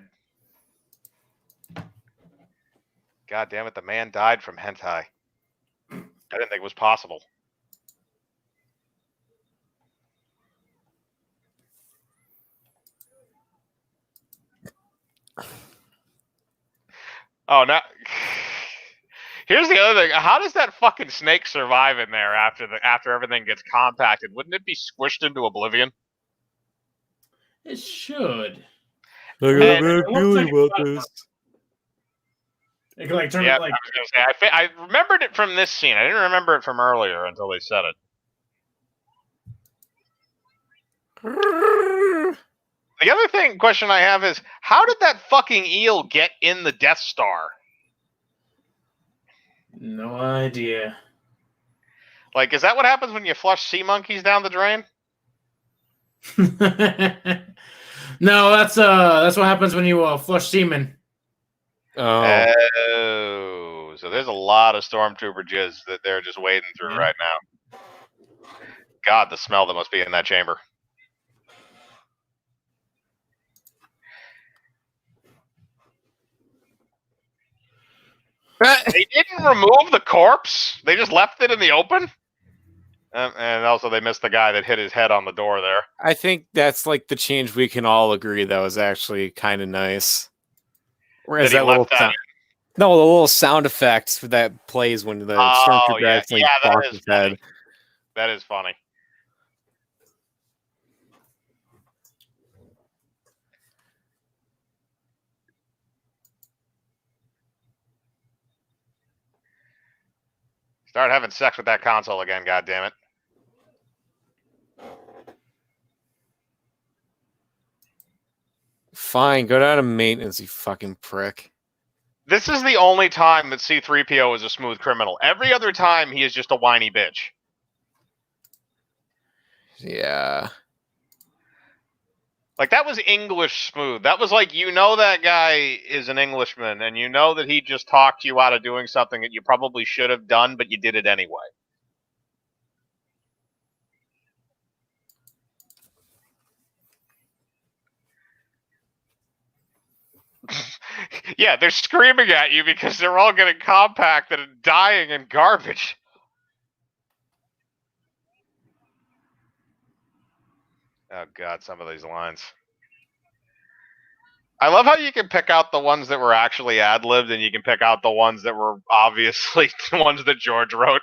God damn it, the man died from hentai. I didn't think it was possible. Oh, now here's the other thing. How does that fucking snake survive in there after everything gets compacted? Wouldn't it be squished into oblivion? It should. I got a bad feeling about this. It can like turn Yeah, it like. I was gonna say. I remembered it from this scene. I didn't remember it from earlier until they said it. The other question I have is, how did that fucking eel get in the Death Star? No idea. Like, is that what happens when you flush sea monkeys down the drain? No, that's what happens when you flush semen. Oh. So there's a lot of stormtrooper jizz that they're just wading through right now. God, the smell that must be in that chamber. They didn't remove the corpse. They just left it in the open. And also, they missed the guy that hit his head on the door there. I think that's like the change we can all agree that was actually kind of nice. Whereas That he that little left that. no, the little sound effect that plays when the Oh, stormtrooper yeah. actually Yeah, that bonks is his funny. head. That is funny. Start having sex with that console again, goddammit. Fine, go down to maintenance, you fucking prick. This is the only time that C-3PO is a smooth criminal. Every other time, he is just a whiny bitch. Yeah. Like, that was English smooth. That was like, you know that guy is an Englishman, and you know that he just talked you out of doing something that you probably should have done, but you did it anyway. Yeah, they're screaming at you because they're all getting compacted and dying in garbage. Oh, God, some of these lines. I love how you can pick out the ones that were actually ad-libbed and you can pick out the ones that were obviously the ones that George wrote.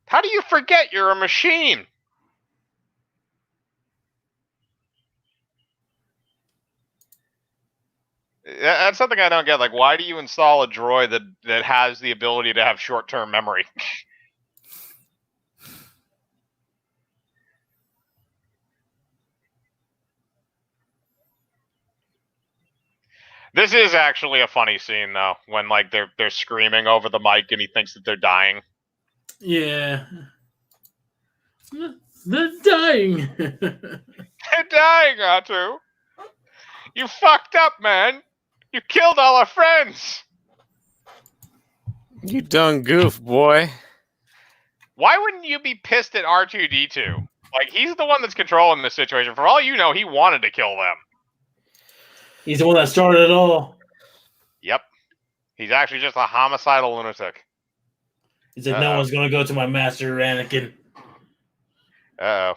How do you forget you're a machine? That's something I don't get. Like, why do you install a droid that has the ability to have short-term memory? This is actually a funny scene, though, when like they're screaming over the mic and he thinks that they're dying. Yeah. They're dying. They're dying, Atu. You fucked up, man. You killed all our friends. You done goof, boy. Why wouldn't you be pissed at R2-D2? Like, he's the one that's controlling the situation. For all you know, he wanted to kill them. He's the one that started it all. Yep. He's actually just a homicidal lunatic. He said, "No one's going to go to my master, Anakin." Uh-oh.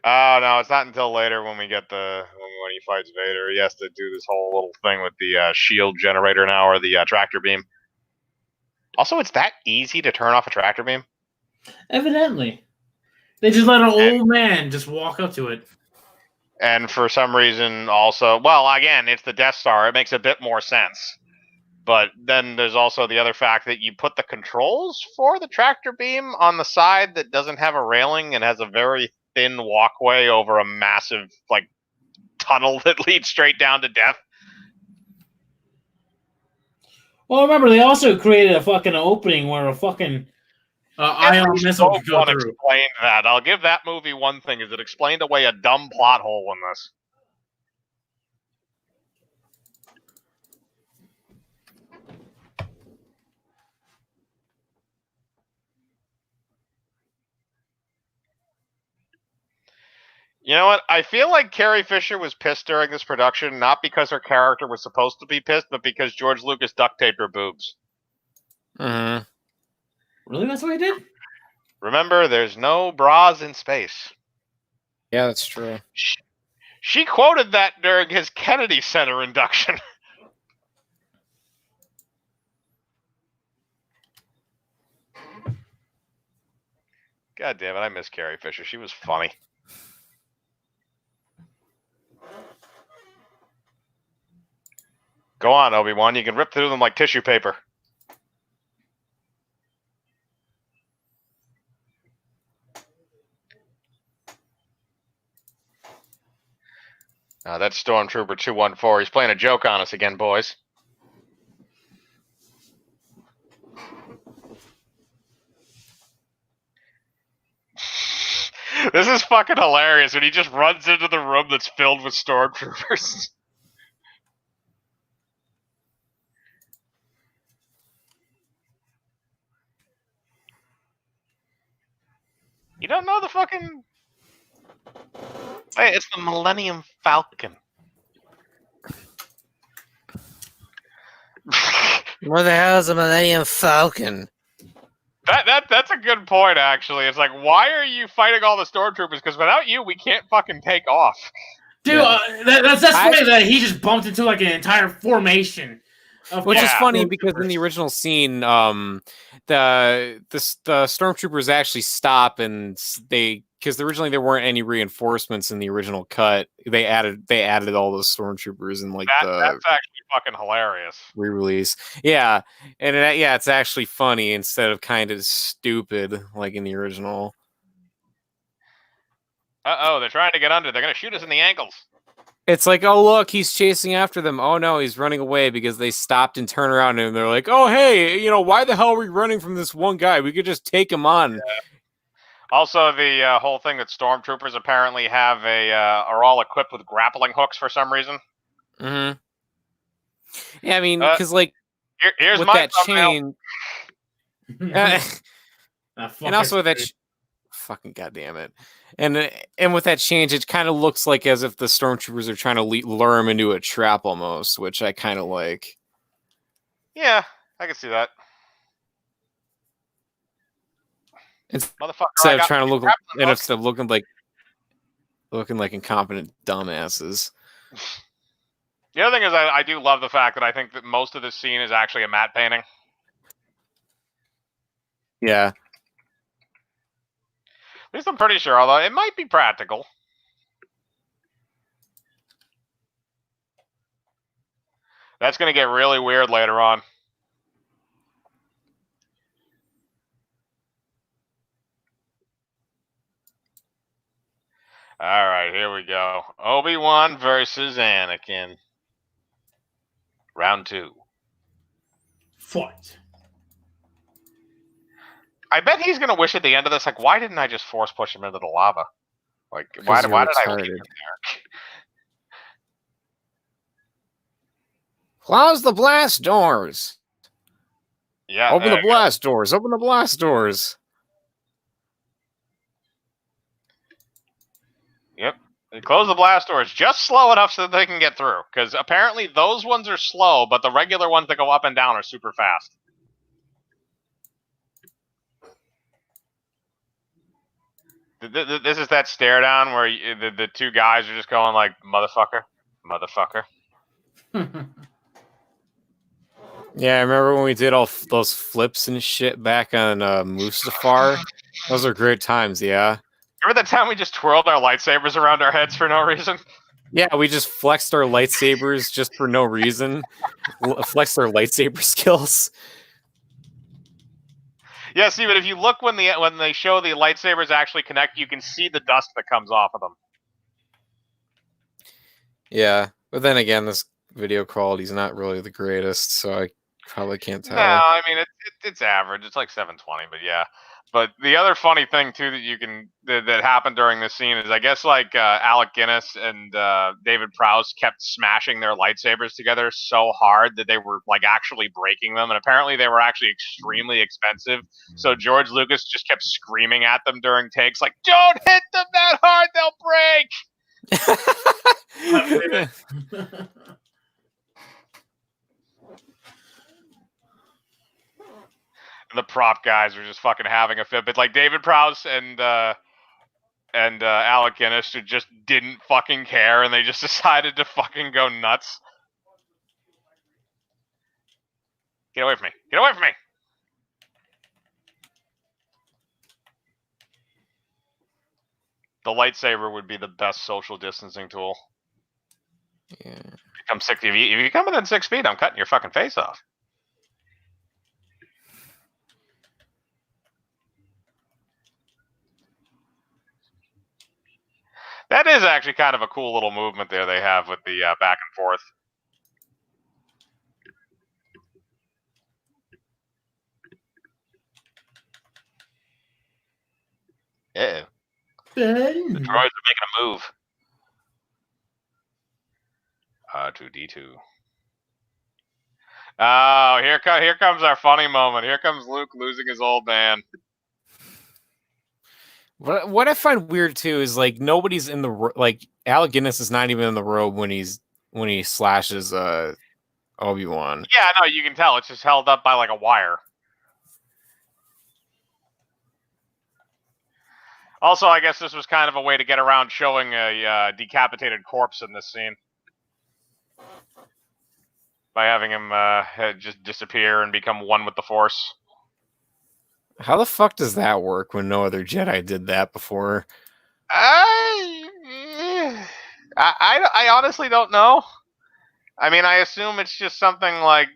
Oh, no, it's not until later when we get when he fights Vader. He has to do this whole little thing with the shield generator now, or the tractor beam. Also, it's that easy to turn off a tractor beam? Evidently. They just let an old man just walk up to it. And for some reason, also, well, again, it's the Death Star. It makes a bit more sense. But then there's also the other fact that you put the controls for the tractor beam on the side that doesn't have a railing and has a very thin walkway over a massive, like, tunnel that leads straight down to death. Well, remember, they also created a fucking opening where a fucking ion missile could go through. Explained that. I'll give that movie one thing, is it explained away a dumb plot hole in this. You know what? I feel like Carrie Fisher was pissed during this production, not because her character was supposed to be pissed, but because George Lucas duct taped her boobs. Mm-hmm. Really? That's what he did? Remember, there's no bras in space. Yeah, that's true. She quoted that during his Kennedy Center induction. God damn it, I miss Carrie Fisher. She was funny. Go on, Obi-Wan. You can rip through them like tissue paper. That's Stormtrooper 214. He's playing a joke on us again, boys. This is fucking hilarious when he just runs into the room that's filled with Stormtroopers. You don't know the fucking... Hey, it's the Millennium Falcon. What the hell is a Millennium Falcon? That's a good point, actually. It's like, why are you fighting all the stormtroopers? Because without you, we can't fucking take off. Dude, that's funny that he just bumped into like an entire formation. Which is funny because in the original scene, the stormtroopers actually stop and because originally there weren't any reinforcements in the original cut. They added all those stormtroopers in like that's actually fucking hilarious. Re-release, yeah, and it's actually funny instead of kind of stupid like in the original. They're trying to get under. They're gonna shoot us in the ankles. It's like, oh look, he's chasing after them. Oh no, he's running away because they stopped and turned around and they're like, oh hey, why the hell are we running from this one guy? We could just take him on. Yeah. Also, the whole thing that stormtroopers apparently have are all equipped with grappling hooks for some reason. Mm-hmm. Yeah, I mean, because like here's with my that chain, and also with that. Fucking goddamn it! And with that change, it kind of looks like as if the stormtroopers are trying to lure him into a trap almost, which I kind of like. Yeah, I can see that. Motherfucker! Instead of trying to look, and instead of looking like incompetent dumbasses. The other thing is, I do love the fact that I think that most of this scene is actually a matte painting. Yeah. At least I'm pretty sure, although it might be practical. That's going to get really weird later on. All right, here we go. Obi-Wan versus Anakin. Round 2. Fight. I bet he's going to wish at the end of this, like, why didn't I just force push him into the lava? Like, why did I leave him there? Close the blast doors. Yeah. Open the blast doors. Open the blast doors. Yep. Close the blast doors just slow enough so that they can get through. Because apparently those ones are slow, but the regular ones that go up and down are super fast. This is that stare down where the two guys are just going like, motherfucker, motherfucker. Yeah, I remember when we did all those flips and shit back on Mustafar. Those are great times, yeah. Remember that time we just twirled our lightsabers around our heads for no reason? Yeah, we just flexed our lightsabers just for no reason. Flexed our lightsaber skills. Yeah, see, but if you look when they show the lightsabers actually connect, you can see the dust that comes off of them. Yeah, but then again, this video quality is not really the greatest, so I probably can't tell. No, I mean it's average. It's like 720, but yeah. But the other funny thing too that happened during this scene is I guess like Alec Guinness and David Prowse kept smashing their lightsabers together so hard that they were like actually breaking them, and apparently they were actually extremely expensive. So George Lucas just kept screaming at them during takes like, "Don't hit them that hard, they'll break." The prop guys were just fucking having a fit. But like David Prowse and Alec Guinness just didn't fucking care, and they just decided to fucking go nuts. Get away from me. Get away from me. The lightsaber would be the best social distancing tool. Yeah. If you come within 6 feet, I'm cutting your fucking face off. That is actually kind of a cool little movement there they have with the back and forth. Uh-oh. The droids are making a move. R2-D2. Oh, here comes our funny moment. Here comes Luke losing his old man. What I find weird too is like nobody's in the like Alec Guinness is not even in the robe when he slashes Obi-Wan. Yeah, no, you can tell it's just held up by like a wire. Also, I guess this was kind of a way to get around showing a decapitated corpse in this scene by having him just disappear and become one with the Force. How the fuck does that work when no other Jedi did that before? I honestly don't know. I mean, I assume it's just something like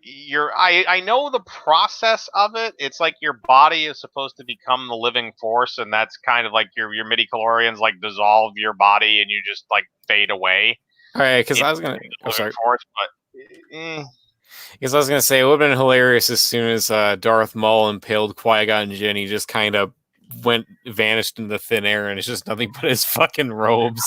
I know the process of it. It's like your body is supposed to become the living force, and that's kind of like your midi-chlorians like dissolve your body and you just like fade away. All right, because I was gonna. I'm sorry. Force, but Because I was gonna say it would have been hilarious as soon as Darth Maul impaled Qui-Gon Jinn, he just kind of vanished into thin air, and it's just nothing but his fucking robes.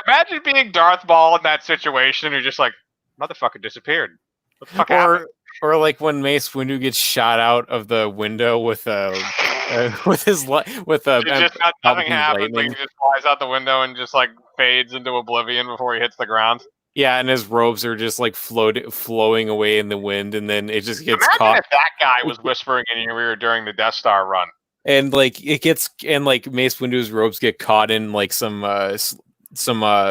Imagine being Darth Maul in that situation. You're just like, motherfucker disappeared. What the fuck happened? Or like when Mace Windu gets shot out of the window with his just nothing happens. Like, he just flies out the window and just like fades into oblivion before he hits the ground. Yeah, and his robes are just like flowing away in the wind, and then it just gets Imagine caught. If that guy was whispering in your ear during the Death Star run, and like it gets, and like Mace Windu's robes get caught in like some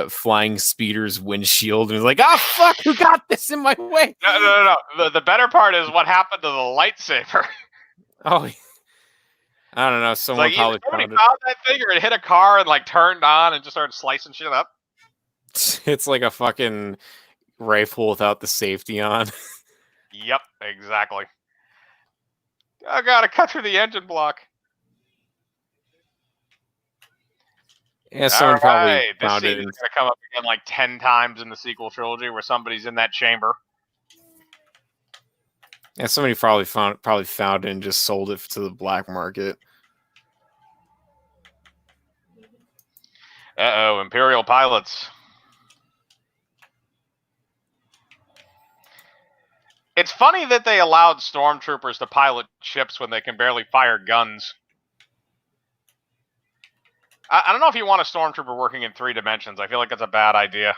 flying speeder's windshield, and he's like, "Ah, fuck! Who got this in my way?" No. The better part is what happened to the lightsaber. Oh, I don't know. Someone probably found that thing, or it hit a car and like turned on and just started slicing shit up. It's like a fucking rifle without the safety on. Yep, exactly. I gotta cut through the engine block. Yeah, someone probably found it. It's gonna come up again like 10 times in the sequel trilogy where somebody's in that chamber. Yeah, somebody probably found it and just sold it to the black market. Uh-oh, Imperial pilots. It's funny that they allowed stormtroopers to pilot ships when they can barely fire guns. I don't know if you want a stormtrooper working in 3 dimensions. I feel like that's a bad idea.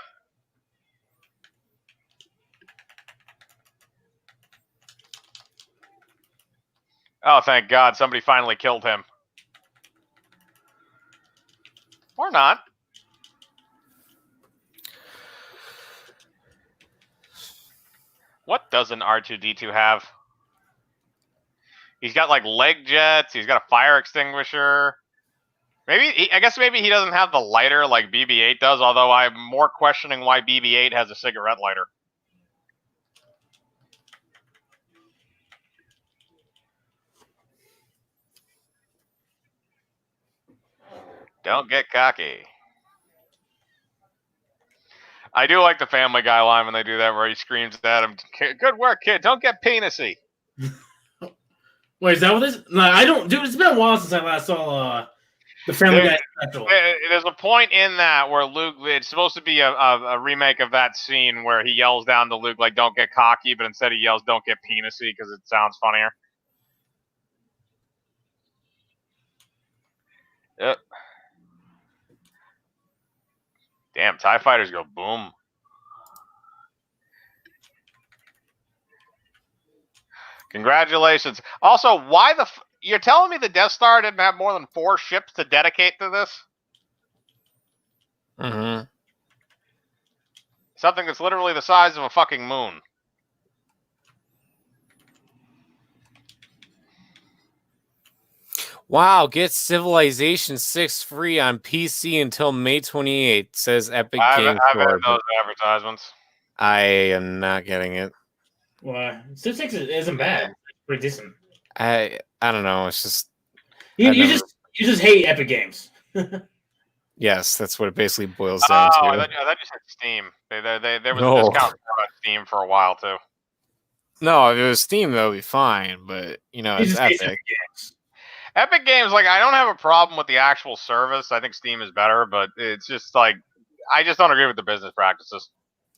Oh, thank God. Somebody finally killed him. Or not. What doesn't R2-D2 have? He's got like leg jets. He's got a fire extinguisher. I guess maybe he doesn't have the lighter like BB-8 does, although I'm more questioning why BB-8 has a cigarette lighter. Don't get cocky. I do like the Family Guy line when they do that, where he screams at him, "Good work, kid. Don't get penisy." Wait, is that what this? No, I don't. Dude, it's been a while since I last saw the Family Guy special. There's a point in that where Luke. It's supposed to be a remake of that scene where he yells down to Luke like, "Don't get cocky," but instead he yells, "Don't get penisy," because it sounds funnier. Yep. Damn, TIE fighters go boom. Congratulations. Also, why the you're telling me the Death Star didn't have more than 4 ships to dedicate to this? Mm-hmm. Something that's literally the size of a fucking moon. Wow, get Civilization 6 free on PC until May 28th, says Epic Games Store. I've had those advertisements. I am not getting it. Why? Civ 6 isn't bad. It's pretty decent. I don't know. It's just you just hate Epic Games. Yes, that's what it basically boils down to. I thought you said Steam. There was a discount on Steam for a while too. No, if it was Steam, that would be fine. But it's Epic. Epic Games, like, I don't have a problem with the actual service. I think Steam is better, but it's just like I just don't agree with the business practices.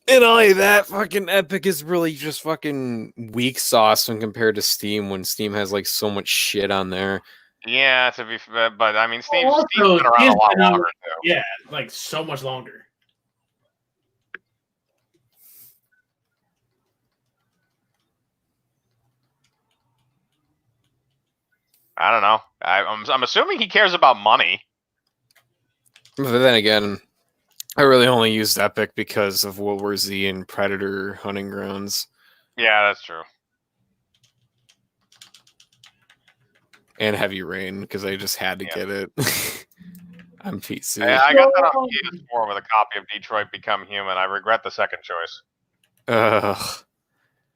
And only that, fucking Epic is really just fucking weak sauce when compared to Steam. When Steam has like so much shit on there. Yeah, to be fair, but I mean, Steve's Also, been around a Steve's lot been out- longer too. Yeah, like so much longer. I don't know. I'm assuming he cares about money. But then again, I really only used Epic because of World War Z and Predator Hunting Grounds. Yeah, that's true. And Heavy Rain because I just had to get it on PC. I got that on PS4 with a copy of Detroit Become Human. I regret the second choice.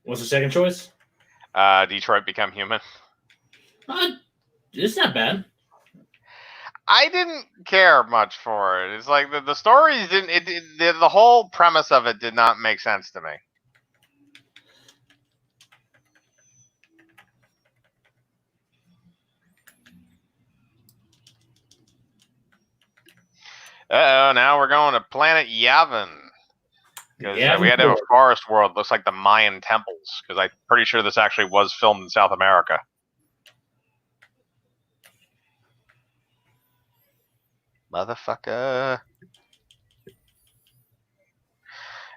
What's the second choice? Detroit Become Human. It's not bad. I didn't care much for it. It's like the stories didn't. The whole premise of it did not make sense to me. Now we're going to Planet Yavin. Because we had to have a forest world. Looks like the Mayan temples. Because I'm pretty sure this actually was filmed in South America. Motherfucker.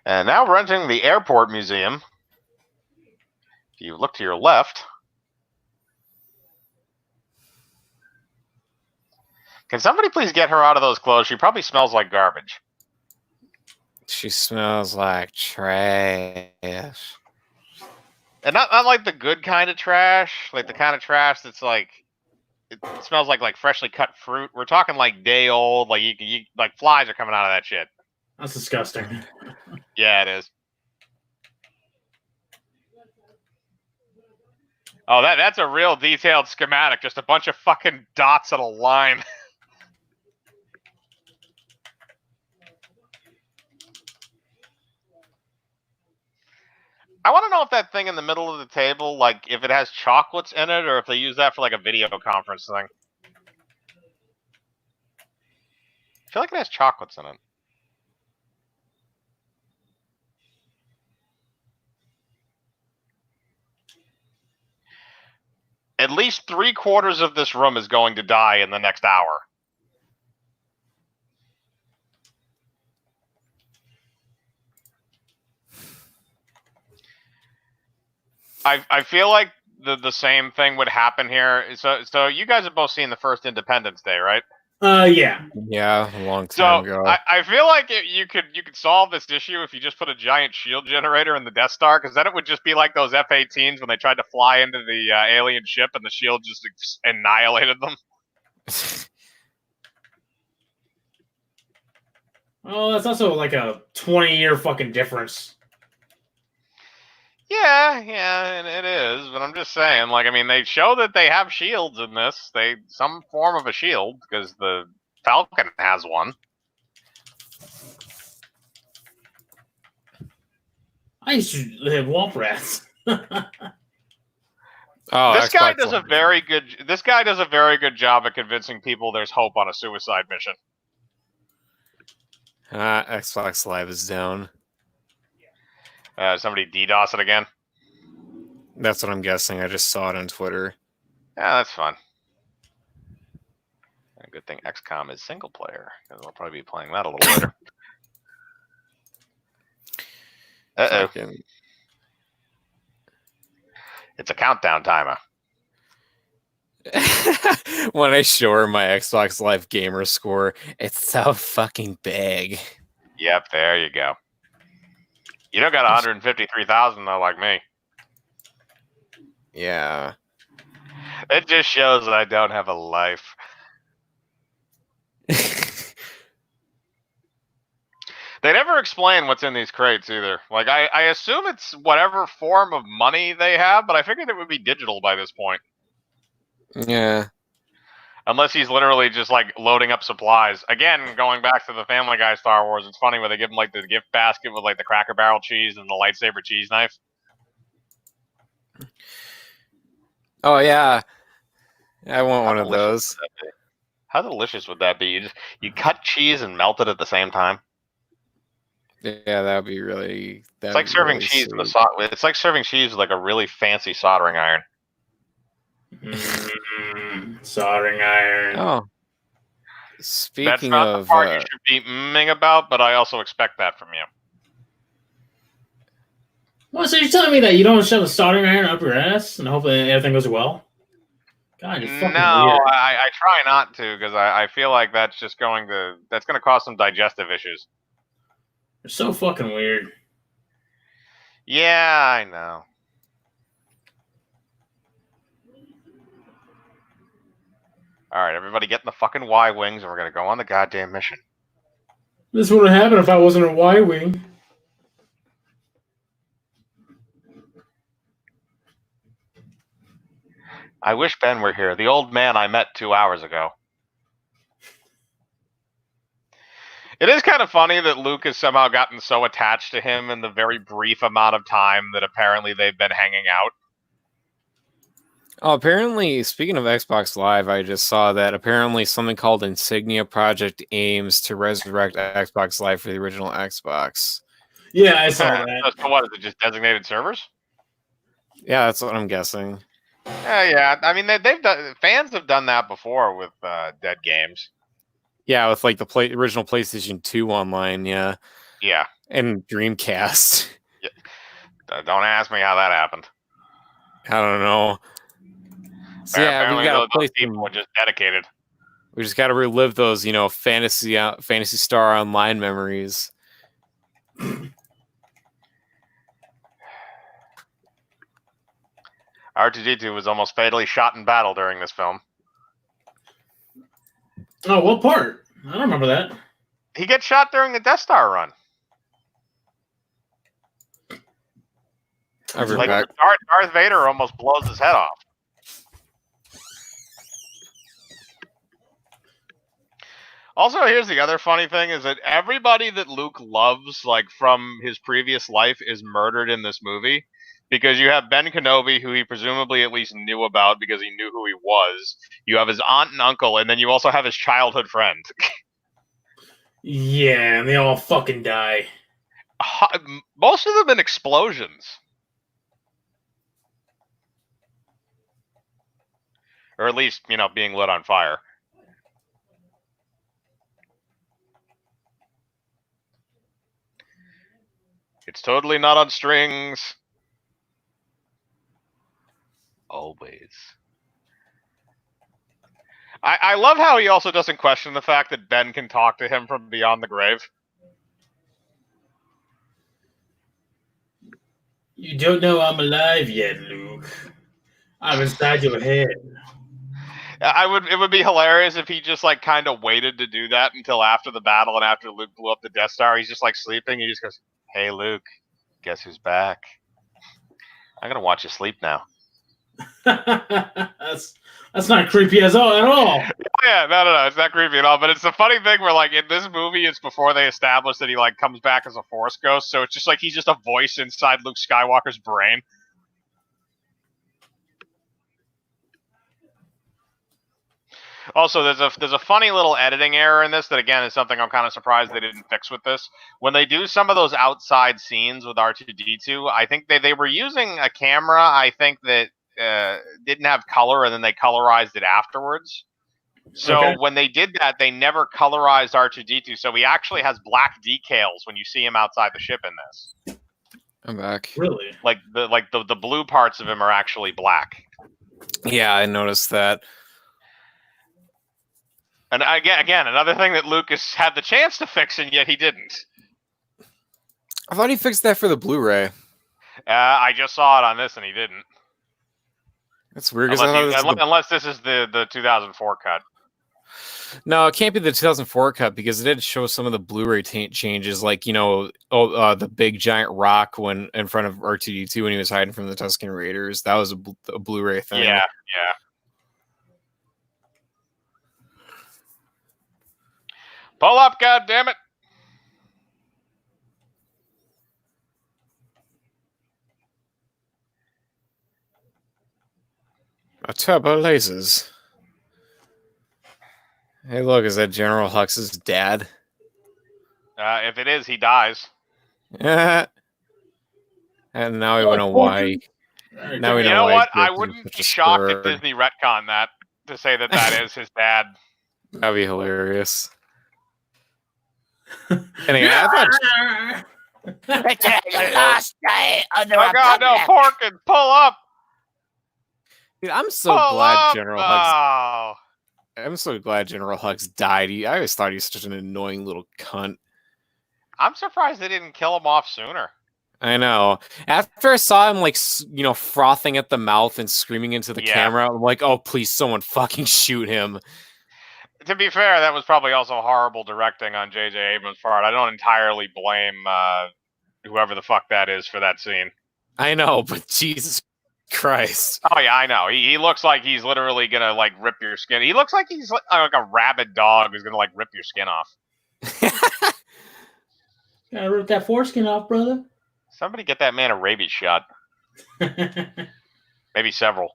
And now we're entering the airport museum. If you look to your left. Can somebody please get her out of those clothes? She probably smells like garbage. She smells like trash. And not like the good kind of trash, like the kind of trash that's like it smells like freshly cut fruit. We're talking like day old, like you like flies are coming out of that shit. That's disgusting. Yeah, it is. Oh, that's a real detailed schematic, just a bunch of fucking dots on a line. I want to know if that thing in the middle of the table, like, if it has chocolates in it, or if they use that for, like, a video conference thing. I feel like it has chocolates in it. At least 3/4 of this room is going to die in the next hour. I feel like the same thing would happen here. So you guys have both seen the first Independence Day, right? Yeah. Yeah, a long time ago. I feel like you could solve this issue if you just put a giant shield generator in the Death Star, because then it would just be like those F-18s when they tried to fly into the alien ship and the shield just annihilated them. Oh, that's also like a 20-year fucking difference. Yeah, and it is, but I'm just saying, like, I mean, they show that they have shields in this. Some form of a shield, because the Falcon has one. I used to have womp rats. This guy does a very good job at convincing people there's hope on a suicide mission. Xbox Live is down. Somebody DDoS it again? That's what I'm guessing. I just saw it on Twitter. Yeah, that's fun. Good thing XCOM is single player, because we'll probably be playing that a little later. Uh-oh. It's a countdown timer. When I show her my Xbox Live gamer score, it's so fucking big. Yep, there you go. You don't got 153,000 though, like me. Yeah. It just shows that I don't have a life. They never explain what's in these crates either. Like, I assume it's whatever form of money they have, but I figured it would be digital by this point. Yeah. Unless he's literally just, like, loading up supplies. Again, going back to the Family Guy Star Wars, it's funny when they give him, like, the gift basket with, like, the Cracker Barrel cheese and the lightsaber cheese knife. Oh, yeah. I want one of those. How delicious would that be? You cut cheese and melt it at the same time. Yeah, that would be really. It's like serving cheese with it's like serving cheese with like a really fancy soldering iron. Soldering iron. Oh, That's speaking not the of, part you should be about, but I also expect that from you. Well, so you're telling me that you don't shove a soldering iron up your ass and hopefully everything goes well? God, you're fucking No, weird. I try not to because I feel like that's going to cause some digestive issues. You're so fucking weird. Yeah, I know. All right, everybody get in the fucking Y-wings and we're gonna go on the goddamn mission. This wouldn't happen if I wasn't a Y-wing. I wish Ben were here, the old man I met 2 hours ago. It is kind of funny that Luke has somehow gotten so attached to him in the very brief amount of time that apparently they've been hanging out. oh, apparently, speaking of Xbox Live, I just saw that apparently something called Insignia Project aims to resurrect Xbox Live for the original Xbox. Yeah, I saw that. So what, is it just designated servers? Yeah, that's what I'm guessing. Yeah. I mean, they've done, fans have done that before with dead games. Yeah, with like the original PlayStation 2 online, yeah. Yeah. And Dreamcast. Yeah. Don't ask me how that happened. I don't know. So yeah, we got to play people were just dedicated. We just got to relive those, Fantasy Star Online memories. R2D2 was almost fatally shot in battle during this film. Oh, what part? I don't remember that. He gets shot during the Death Star run. Like Darth Vader almost blows his head off. Also, here's the other funny thing, is that everybody that Luke loves, like, from his previous life is murdered in this movie. Because you have Ben Kenobi, who he presumably at least knew about because he knew who he was. You have his aunt and uncle, and then you also have his childhood friend. Yeah, and they all fucking die. Most of them in explosions. Or at least, being lit on fire. It's totally not on strings. Always. I love how he also doesn't question the fact that Ben can talk to him from beyond the grave. You don't know I'm alive yet, Luke. I'm inside your head. It would be hilarious if he just like kind of waited to do that until after the battle and after Luke blew up the Death Star. He's just like sleeping. He just goes, "Hey Luke, guess who's back? I'm gonna watch you sleep now." That's not creepy at all. Yeah, no, it's not creepy at all. But it's a funny thing where, like, in this movie, it's before they establish that he like comes back as a Force ghost. So it's just like he's just a voice inside Luke Skywalker's brain. Also, there's a funny little editing error in this that, again, is something I'm kind of surprised they didn't fix with this. When they do some of those outside scenes with R2-D2, I think they were using a camera, I think, that didn't have color, and then they colorized it afterwards. So when they did that, they never colorized R2-D2, so he actually has black decals when you see him outside the ship in this. I'm back. Really? Like the blue parts of him are actually black. Yeah, I noticed that. And again, another thing that Lucas had the chance to fix, and yet he didn't. I thought he fixed that for the Blu-ray. I just saw it on this, and he didn't. That's weird. Unless this is the 2004 cut. No, it can't be the 2004 cut because it did show some of the Blu-ray changes, like the big giant rock when in front of R2-D2 when he was hiding from the Tusken Raiders. That was a Blu-ray thing. Yeah. Pull up, goddammit! A turbo lasers. Hey, look, is that General Hux's dad? If it is, he dies. And now we know why. Now we You know know why what? I Griffin was wouldn't such be a shocked if spurg. Disney retconned that to say that that is his dad. That'd be hilarious. Anyway, I thought The last day of the Oh God, no! Republic. Porkin, pull up! dude, I'm so Pull glad up! General Hux. Oh. I'm so glad General Hux died. I always thought he was such an annoying little cunt. I'm surprised they didn't kill him off sooner. I know. After I saw him, like, frothing at the mouth and screaming into the Yeah. camera, I'm like, oh, please, someone fucking shoot him. To be fair, that was probably also horrible directing on J.J. Abrams' part. I don't entirely blame whoever the fuck that is for that scene. I know, but Jesus Christ. Oh yeah, I know. He looks like he's literally gonna like rip your skin. He looks like he's like a rabid dog who's gonna like rip your skin off. Gotta rip that foreskin off, brother. Somebody get that man a rabies shot. Maybe several.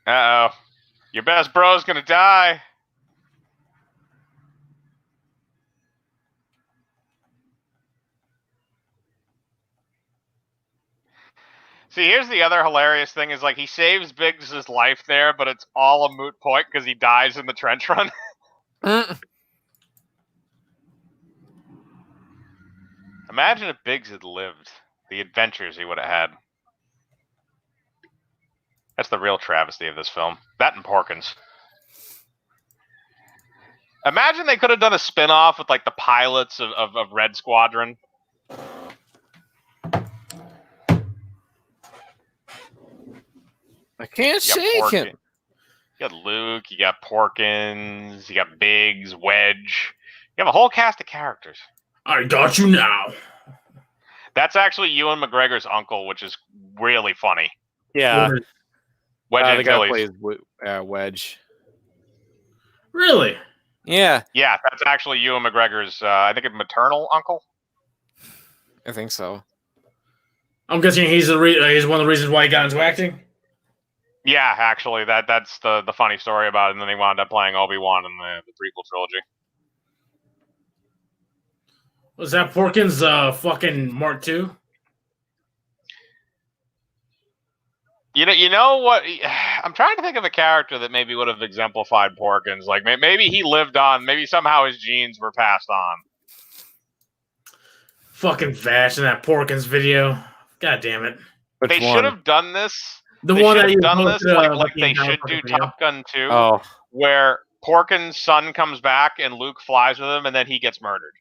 Uh-oh. Your best bro's gonna die. See, here's the other hilarious thing is, like, he saves Biggs' life there, but it's all a moot point because he dies in the trench run. Imagine if Biggs had lived. The adventures he would have had. That's the real travesty of this film. That and Porkins. Imagine they could have done a spin-off with, like, the pilots of Red Squadron. I can't You got shake him. You got Luke, you got Porkins, you got Biggs, Wedge. You have a whole cast of characters. I got you now. That's actually Ewan McGregor's uncle, which is really funny. Yeah. Wedge The guy Antilles. plays Wedge. Really? Yeah, Yeah, that's actually Ewan McGregor's, I think, a maternal uncle. I think so. I'm guessing he's he's one of the reasons why he got into acting. Yeah, actually, that's the funny story about it, and then he wound up playing Obi-Wan in the prequel trilogy. Was that Porkins fucking Mark II? You know what? I'm trying to think of a character that maybe would have exemplified Porkins. Like, maybe he lived on, maybe somehow his genes were passed on. Fucking Vash in that Porkins video. God damn it. They should have done this. The They one should that have you done this posted, like the they entire should do fucking video. Top Gun 2, Oh, where Porkins' son comes back and Luke flies with him, and then he gets murdered.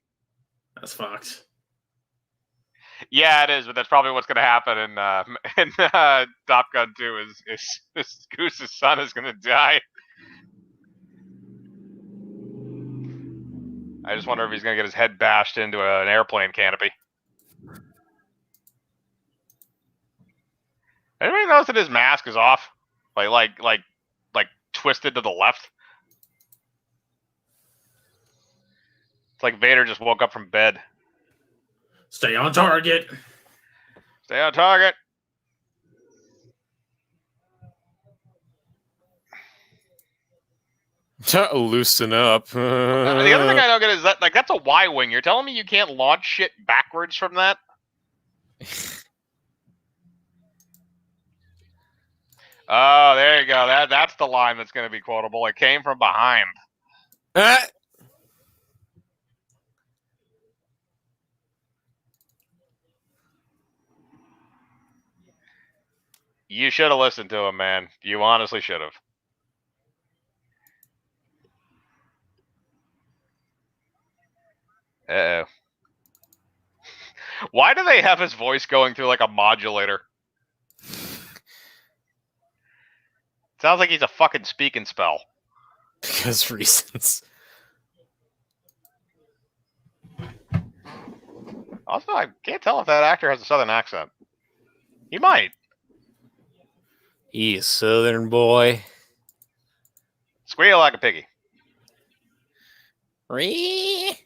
That's fucked. Yeah, it is, but that's probably what's going to happen in Top Gun 2 is Goose's son is going to die. I just wonder if he's going to get his head bashed into an airplane canopy. Anybody notice that his mask is off? Like twisted to the left? It's like Vader just woke up from bed. Stay on target. Stay on target. loosen up. The other thing I don't get is that, like, that's a Y-wing. You're telling me you can't launch shit backwards from that? Oh, there you go. That's the line that's going to be quotable. It came from behind. You should have listened to him, man. You honestly should have. Uh-oh. Why do they have his voice going through like a modulator? Sounds like he's a fucking speak and spell. Because reasons. Also, I can't tell if that actor has a southern accent. He might. He's a southern boy. Squeal like a piggy. Ree.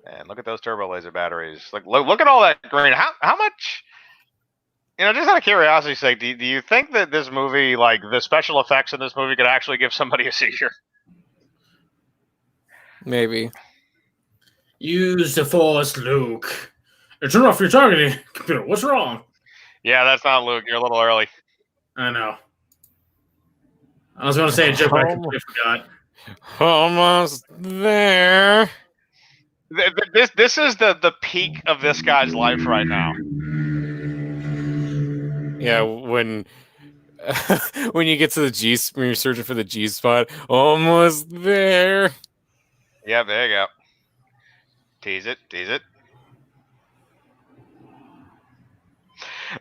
Man, look at those turbo laser batteries. Like, look at all that green. How much? You know, just out of curiosity's sake, do you think that this movie, like the special effects in this movie, could actually give somebody a seizure? Maybe. Use the Force, Luke. Turn off your targeting computer. What's wrong? Yeah, that's not Luke. You're a little early. I know. I was going to say a joke, but I completely forgot. Almost there. This is the peak of this guy's life right now. Yeah, when when you get to the G, when you're searching for the G spot, almost there. Yeah, there you go. Tease it, tease it.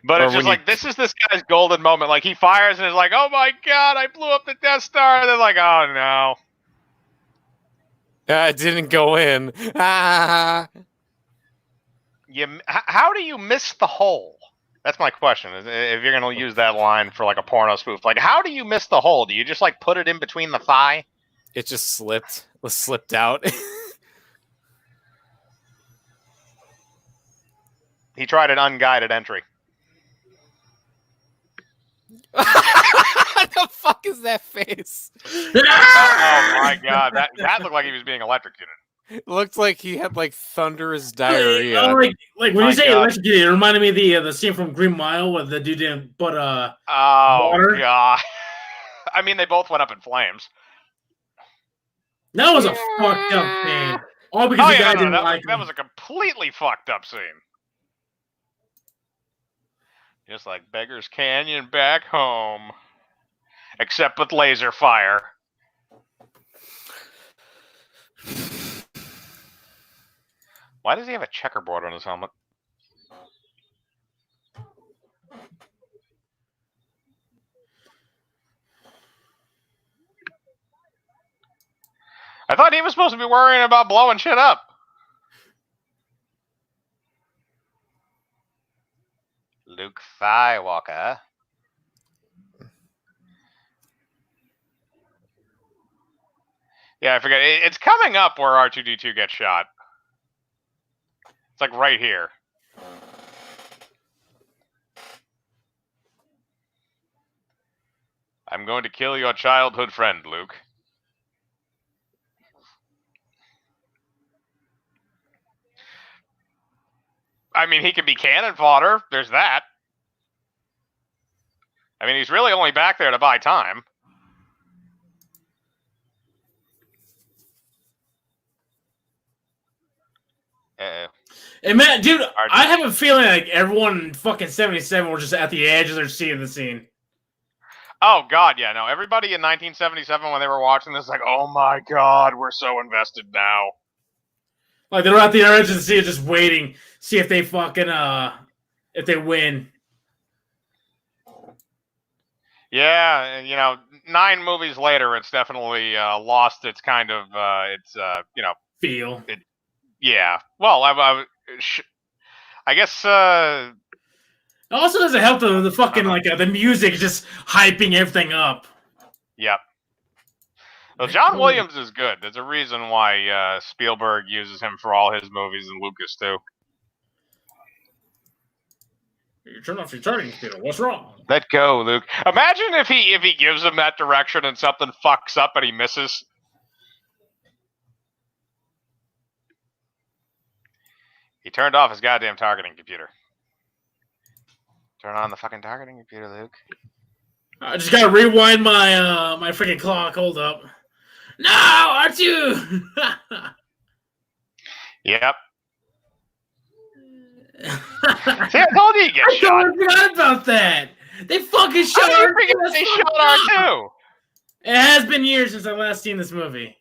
But Or it's just when like, this is this guy's golden moment. Like, he fires and is like, oh my god, I blew up the Death Star. And they're like, oh no. It didn't go in. Ah. How do you miss the hole? That's my question. If you're going to use that line for like a porno spoof, like, how do you miss the hole? Do you just like put it in between the thigh? It just slipped out. He tried an unguided entry. What the fuck is that face? Oh my god, that looked like he was being electrocuted. It looked like he had like thunderous diarrhea. Like when My you say God. electrocuted, it reminded me of the scene from Green Mile where the dude didn't put Oh water. god. I mean, they both went up in flames. That was a fucked up scene. All because the guy didn't like that him. was a completely fucked up scene. Just like Beggar's Canyon back home. Except with laser fire. Why does he have a checkerboard on his helmet? I thought he was supposed to be worrying about blowing shit up. Luke Skywalker. Yeah, I forget. It's coming up where R2-D2 gets shot. It's like right here. I'm going to kill your childhood friend, Luke. I mean, he can be cannon fodder. There's that. I mean, he's really only back there to buy time. Uh-oh. Hey, man, dude, I have a feeling like everyone in fucking 77 were just at the edge of their seat of the scene. Oh, God, yeah, no. Everybody in 1977, when they were watching this, like, oh my God, we're so invested now. Like, they're at the edge of the seat just waiting, see if they fucking, if they win. Yeah, you know, 9 movies later, it's definitely lost its kind of, feel. Yeah. Well, I guess. It also doesn't help the fucking like the music just hyping everything up. Yep. Well, John Williams is good. There's a reason why Spielberg uses him for all his movies, and Lucas too. You turn off your charting computer. What's wrong? Let go, Luke. Imagine if he gives him that direction and something fucks up and he misses. He turned off his goddamn targeting computer. Turn on the fucking targeting computer, Luke. I just gotta rewind my my freaking clock. Hold up. No, R2! Yep. See, I told you he'd get shot. I forgot about that. They fucking shot R2. They shot R2. It has been years since I last seen this movie.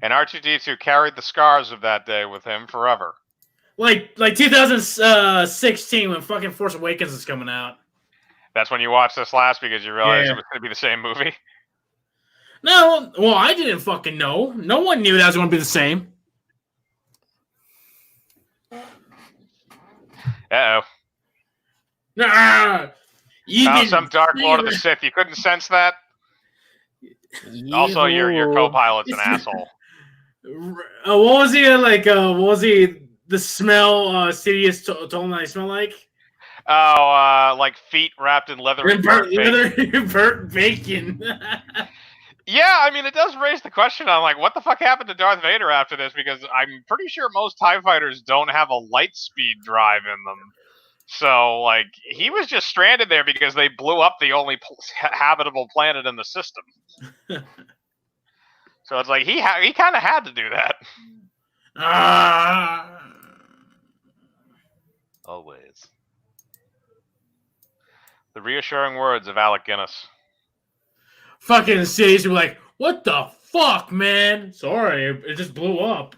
And R2-D2 carried the scars of that day with him forever. Like 2016 when fucking Force Awakens is coming out. That's when you watched this last because you realized it was going to be the same movie? No, well, I didn't fucking know. No one knew that was going to be the same. Uh-oh. Nah, some Dark Lord of the Sith. You couldn't sense that? Also, your co-pilot's an asshole. What was he like? What was he? The smell Sidious told him that I smell like? Oh, like feet wrapped in leather and burnt bacon. Burnt bacon. Yeah, I mean, it does raise the question on, like, what the fuck happened to Darth Vader after this? Because I'm pretty sure most TIE fighters don't have a light speed drive in them. So, like, he was just stranded there because they blew up the only habitable planet in the system. So it's like, he kind of had to do that. Always. The reassuring words of Alec Guinness. Fucking cities were like, what the fuck, man? Sorry, it just blew up.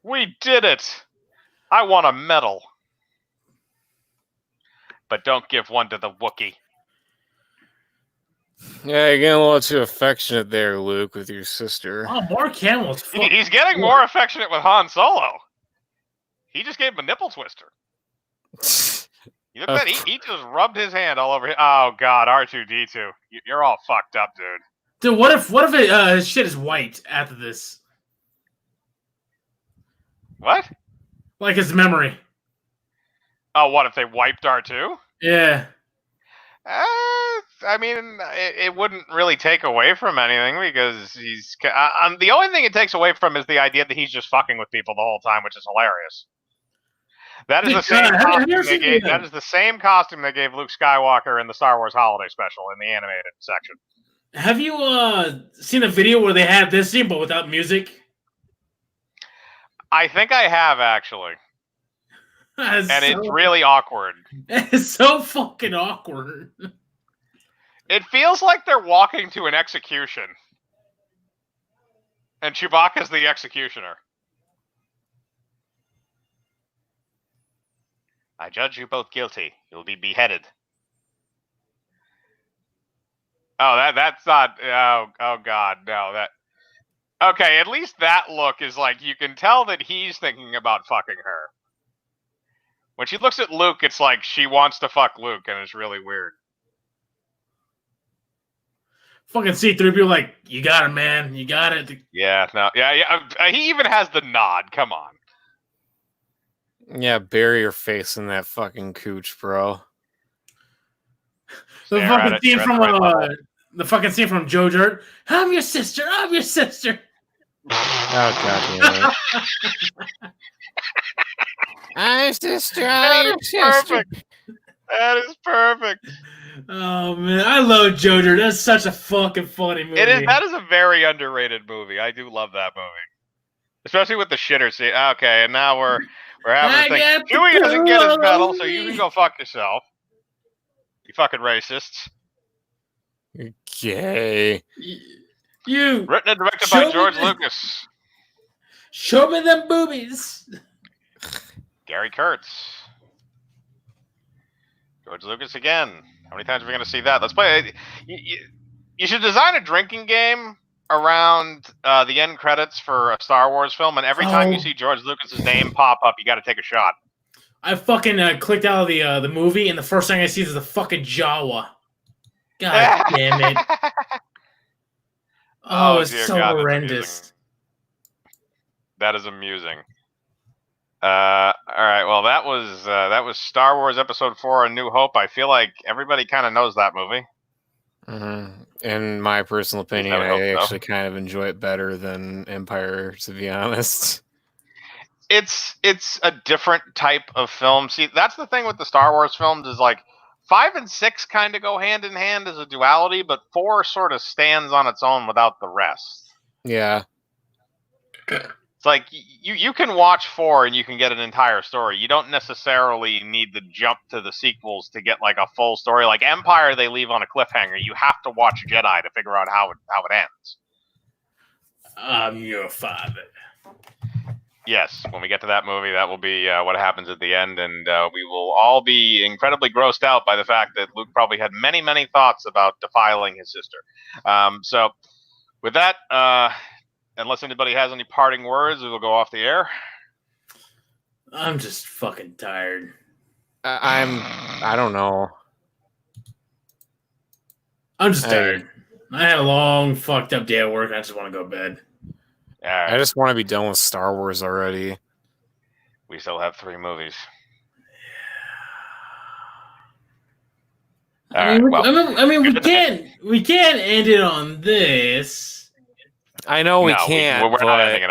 We did it! I want a medal. But don't give one to the Wookiee. Yeah, you're getting a little too affectionate there, Luke, with your sister. Oh, Mark Hamill's fucking... He's getting more affectionate with Han Solo. He just gave him a nipple twister. You look at that? He just rubbed his hand all over. Oh God, R2D2. You're all fucked up, dude. Dude, what if his shit is white after this? What? Like his memory. Oh, what if they wiped R2? Yeah. I mean, it wouldn't really take away from anything because he's. The only thing it takes away from is the idea that he's just fucking with people the whole time, which is hilarious. That is the same costume they gave. That is the same costume they gave Luke Skywalker in the Star Wars Holiday Special in the animated section. Have you seen a video where they had this scene but without music? I think I have actually, it's really awkward. It's so fucking awkward. It feels like they're walking to an execution, and Chewbacca's the executioner. I judge you both guilty. You'll be beheaded. Oh, that's not. Oh God, no. That. Okay, at least that look is like you can tell that he's thinking about fucking her. When she looks at Luke, it's like she wants to fuck Luke, and it's really weird. Fucking C-3PO, like, you got it, man. You got it. Yeah, no, yeah. He even has the nod. Come on. Yeah, bury your face in that fucking cooch, bro. The fucking scene from Joe Dirt. I'm your sister. I'm your sister. Oh God damn it! I'm sister. I'm your sister. Perfect. That is perfect. Oh man, I love Joe Dirt. That's such a fucking funny movie. It is. That is a very underrated movie. I do love that movie, especially with the shitter scene. Okay, and now we're having a thing. Chewie doesn't get his medal, so you can go fuck yourself. You fucking racists. You're gay. You. Written and directed by George Lucas. Show me them boobies. Gary Kurtz. George Lucas again. How many times are we going to see that? Let's play. You should design a drinking game around the end credits for a Star Wars film, and every time you see George Lucas's name pop up, you got to take a shot. I fucking clicked out of the movie, and the first thing I see is the fucking Jawa. God damn it! Oh, it's so horrendous. That is amusing. All right. Well, that was Star Wars Episode 4: A New Hope. I feel like everybody kind of knows that movie. Mm-hmm. In my personal opinion, I actually kind of enjoy it better than Empire, to be honest. It's a different type of film. See, that's the thing with the Star Wars films is like 5 and 6 kind of go hand in hand as a duality, but 4 sort of stands on its own without the rest. Yeah. It's like you can watch 4 and you can get an entire story. You don't necessarily need to jump to the sequels to get like a full story. Like Empire, they leave on a cliffhanger. You have to watch Jedi to figure out how it ends. I'm your father. Yes, when we get to that movie, that will be what happens at the end, and we will all be incredibly grossed out by the fact that Luke probably had many, many thoughts about defiling his sister. So, with that, unless anybody has any parting words, we will go off the air. I'm just fucking tired. I don't know. I'm just tired. I had a long, fucked up day at work. I just want to go to bed. Right. I just want to be done with Star Wars already. We still have 3 movies. All right. Well, we can't end it on this. I know we no, can't, we're but not ending it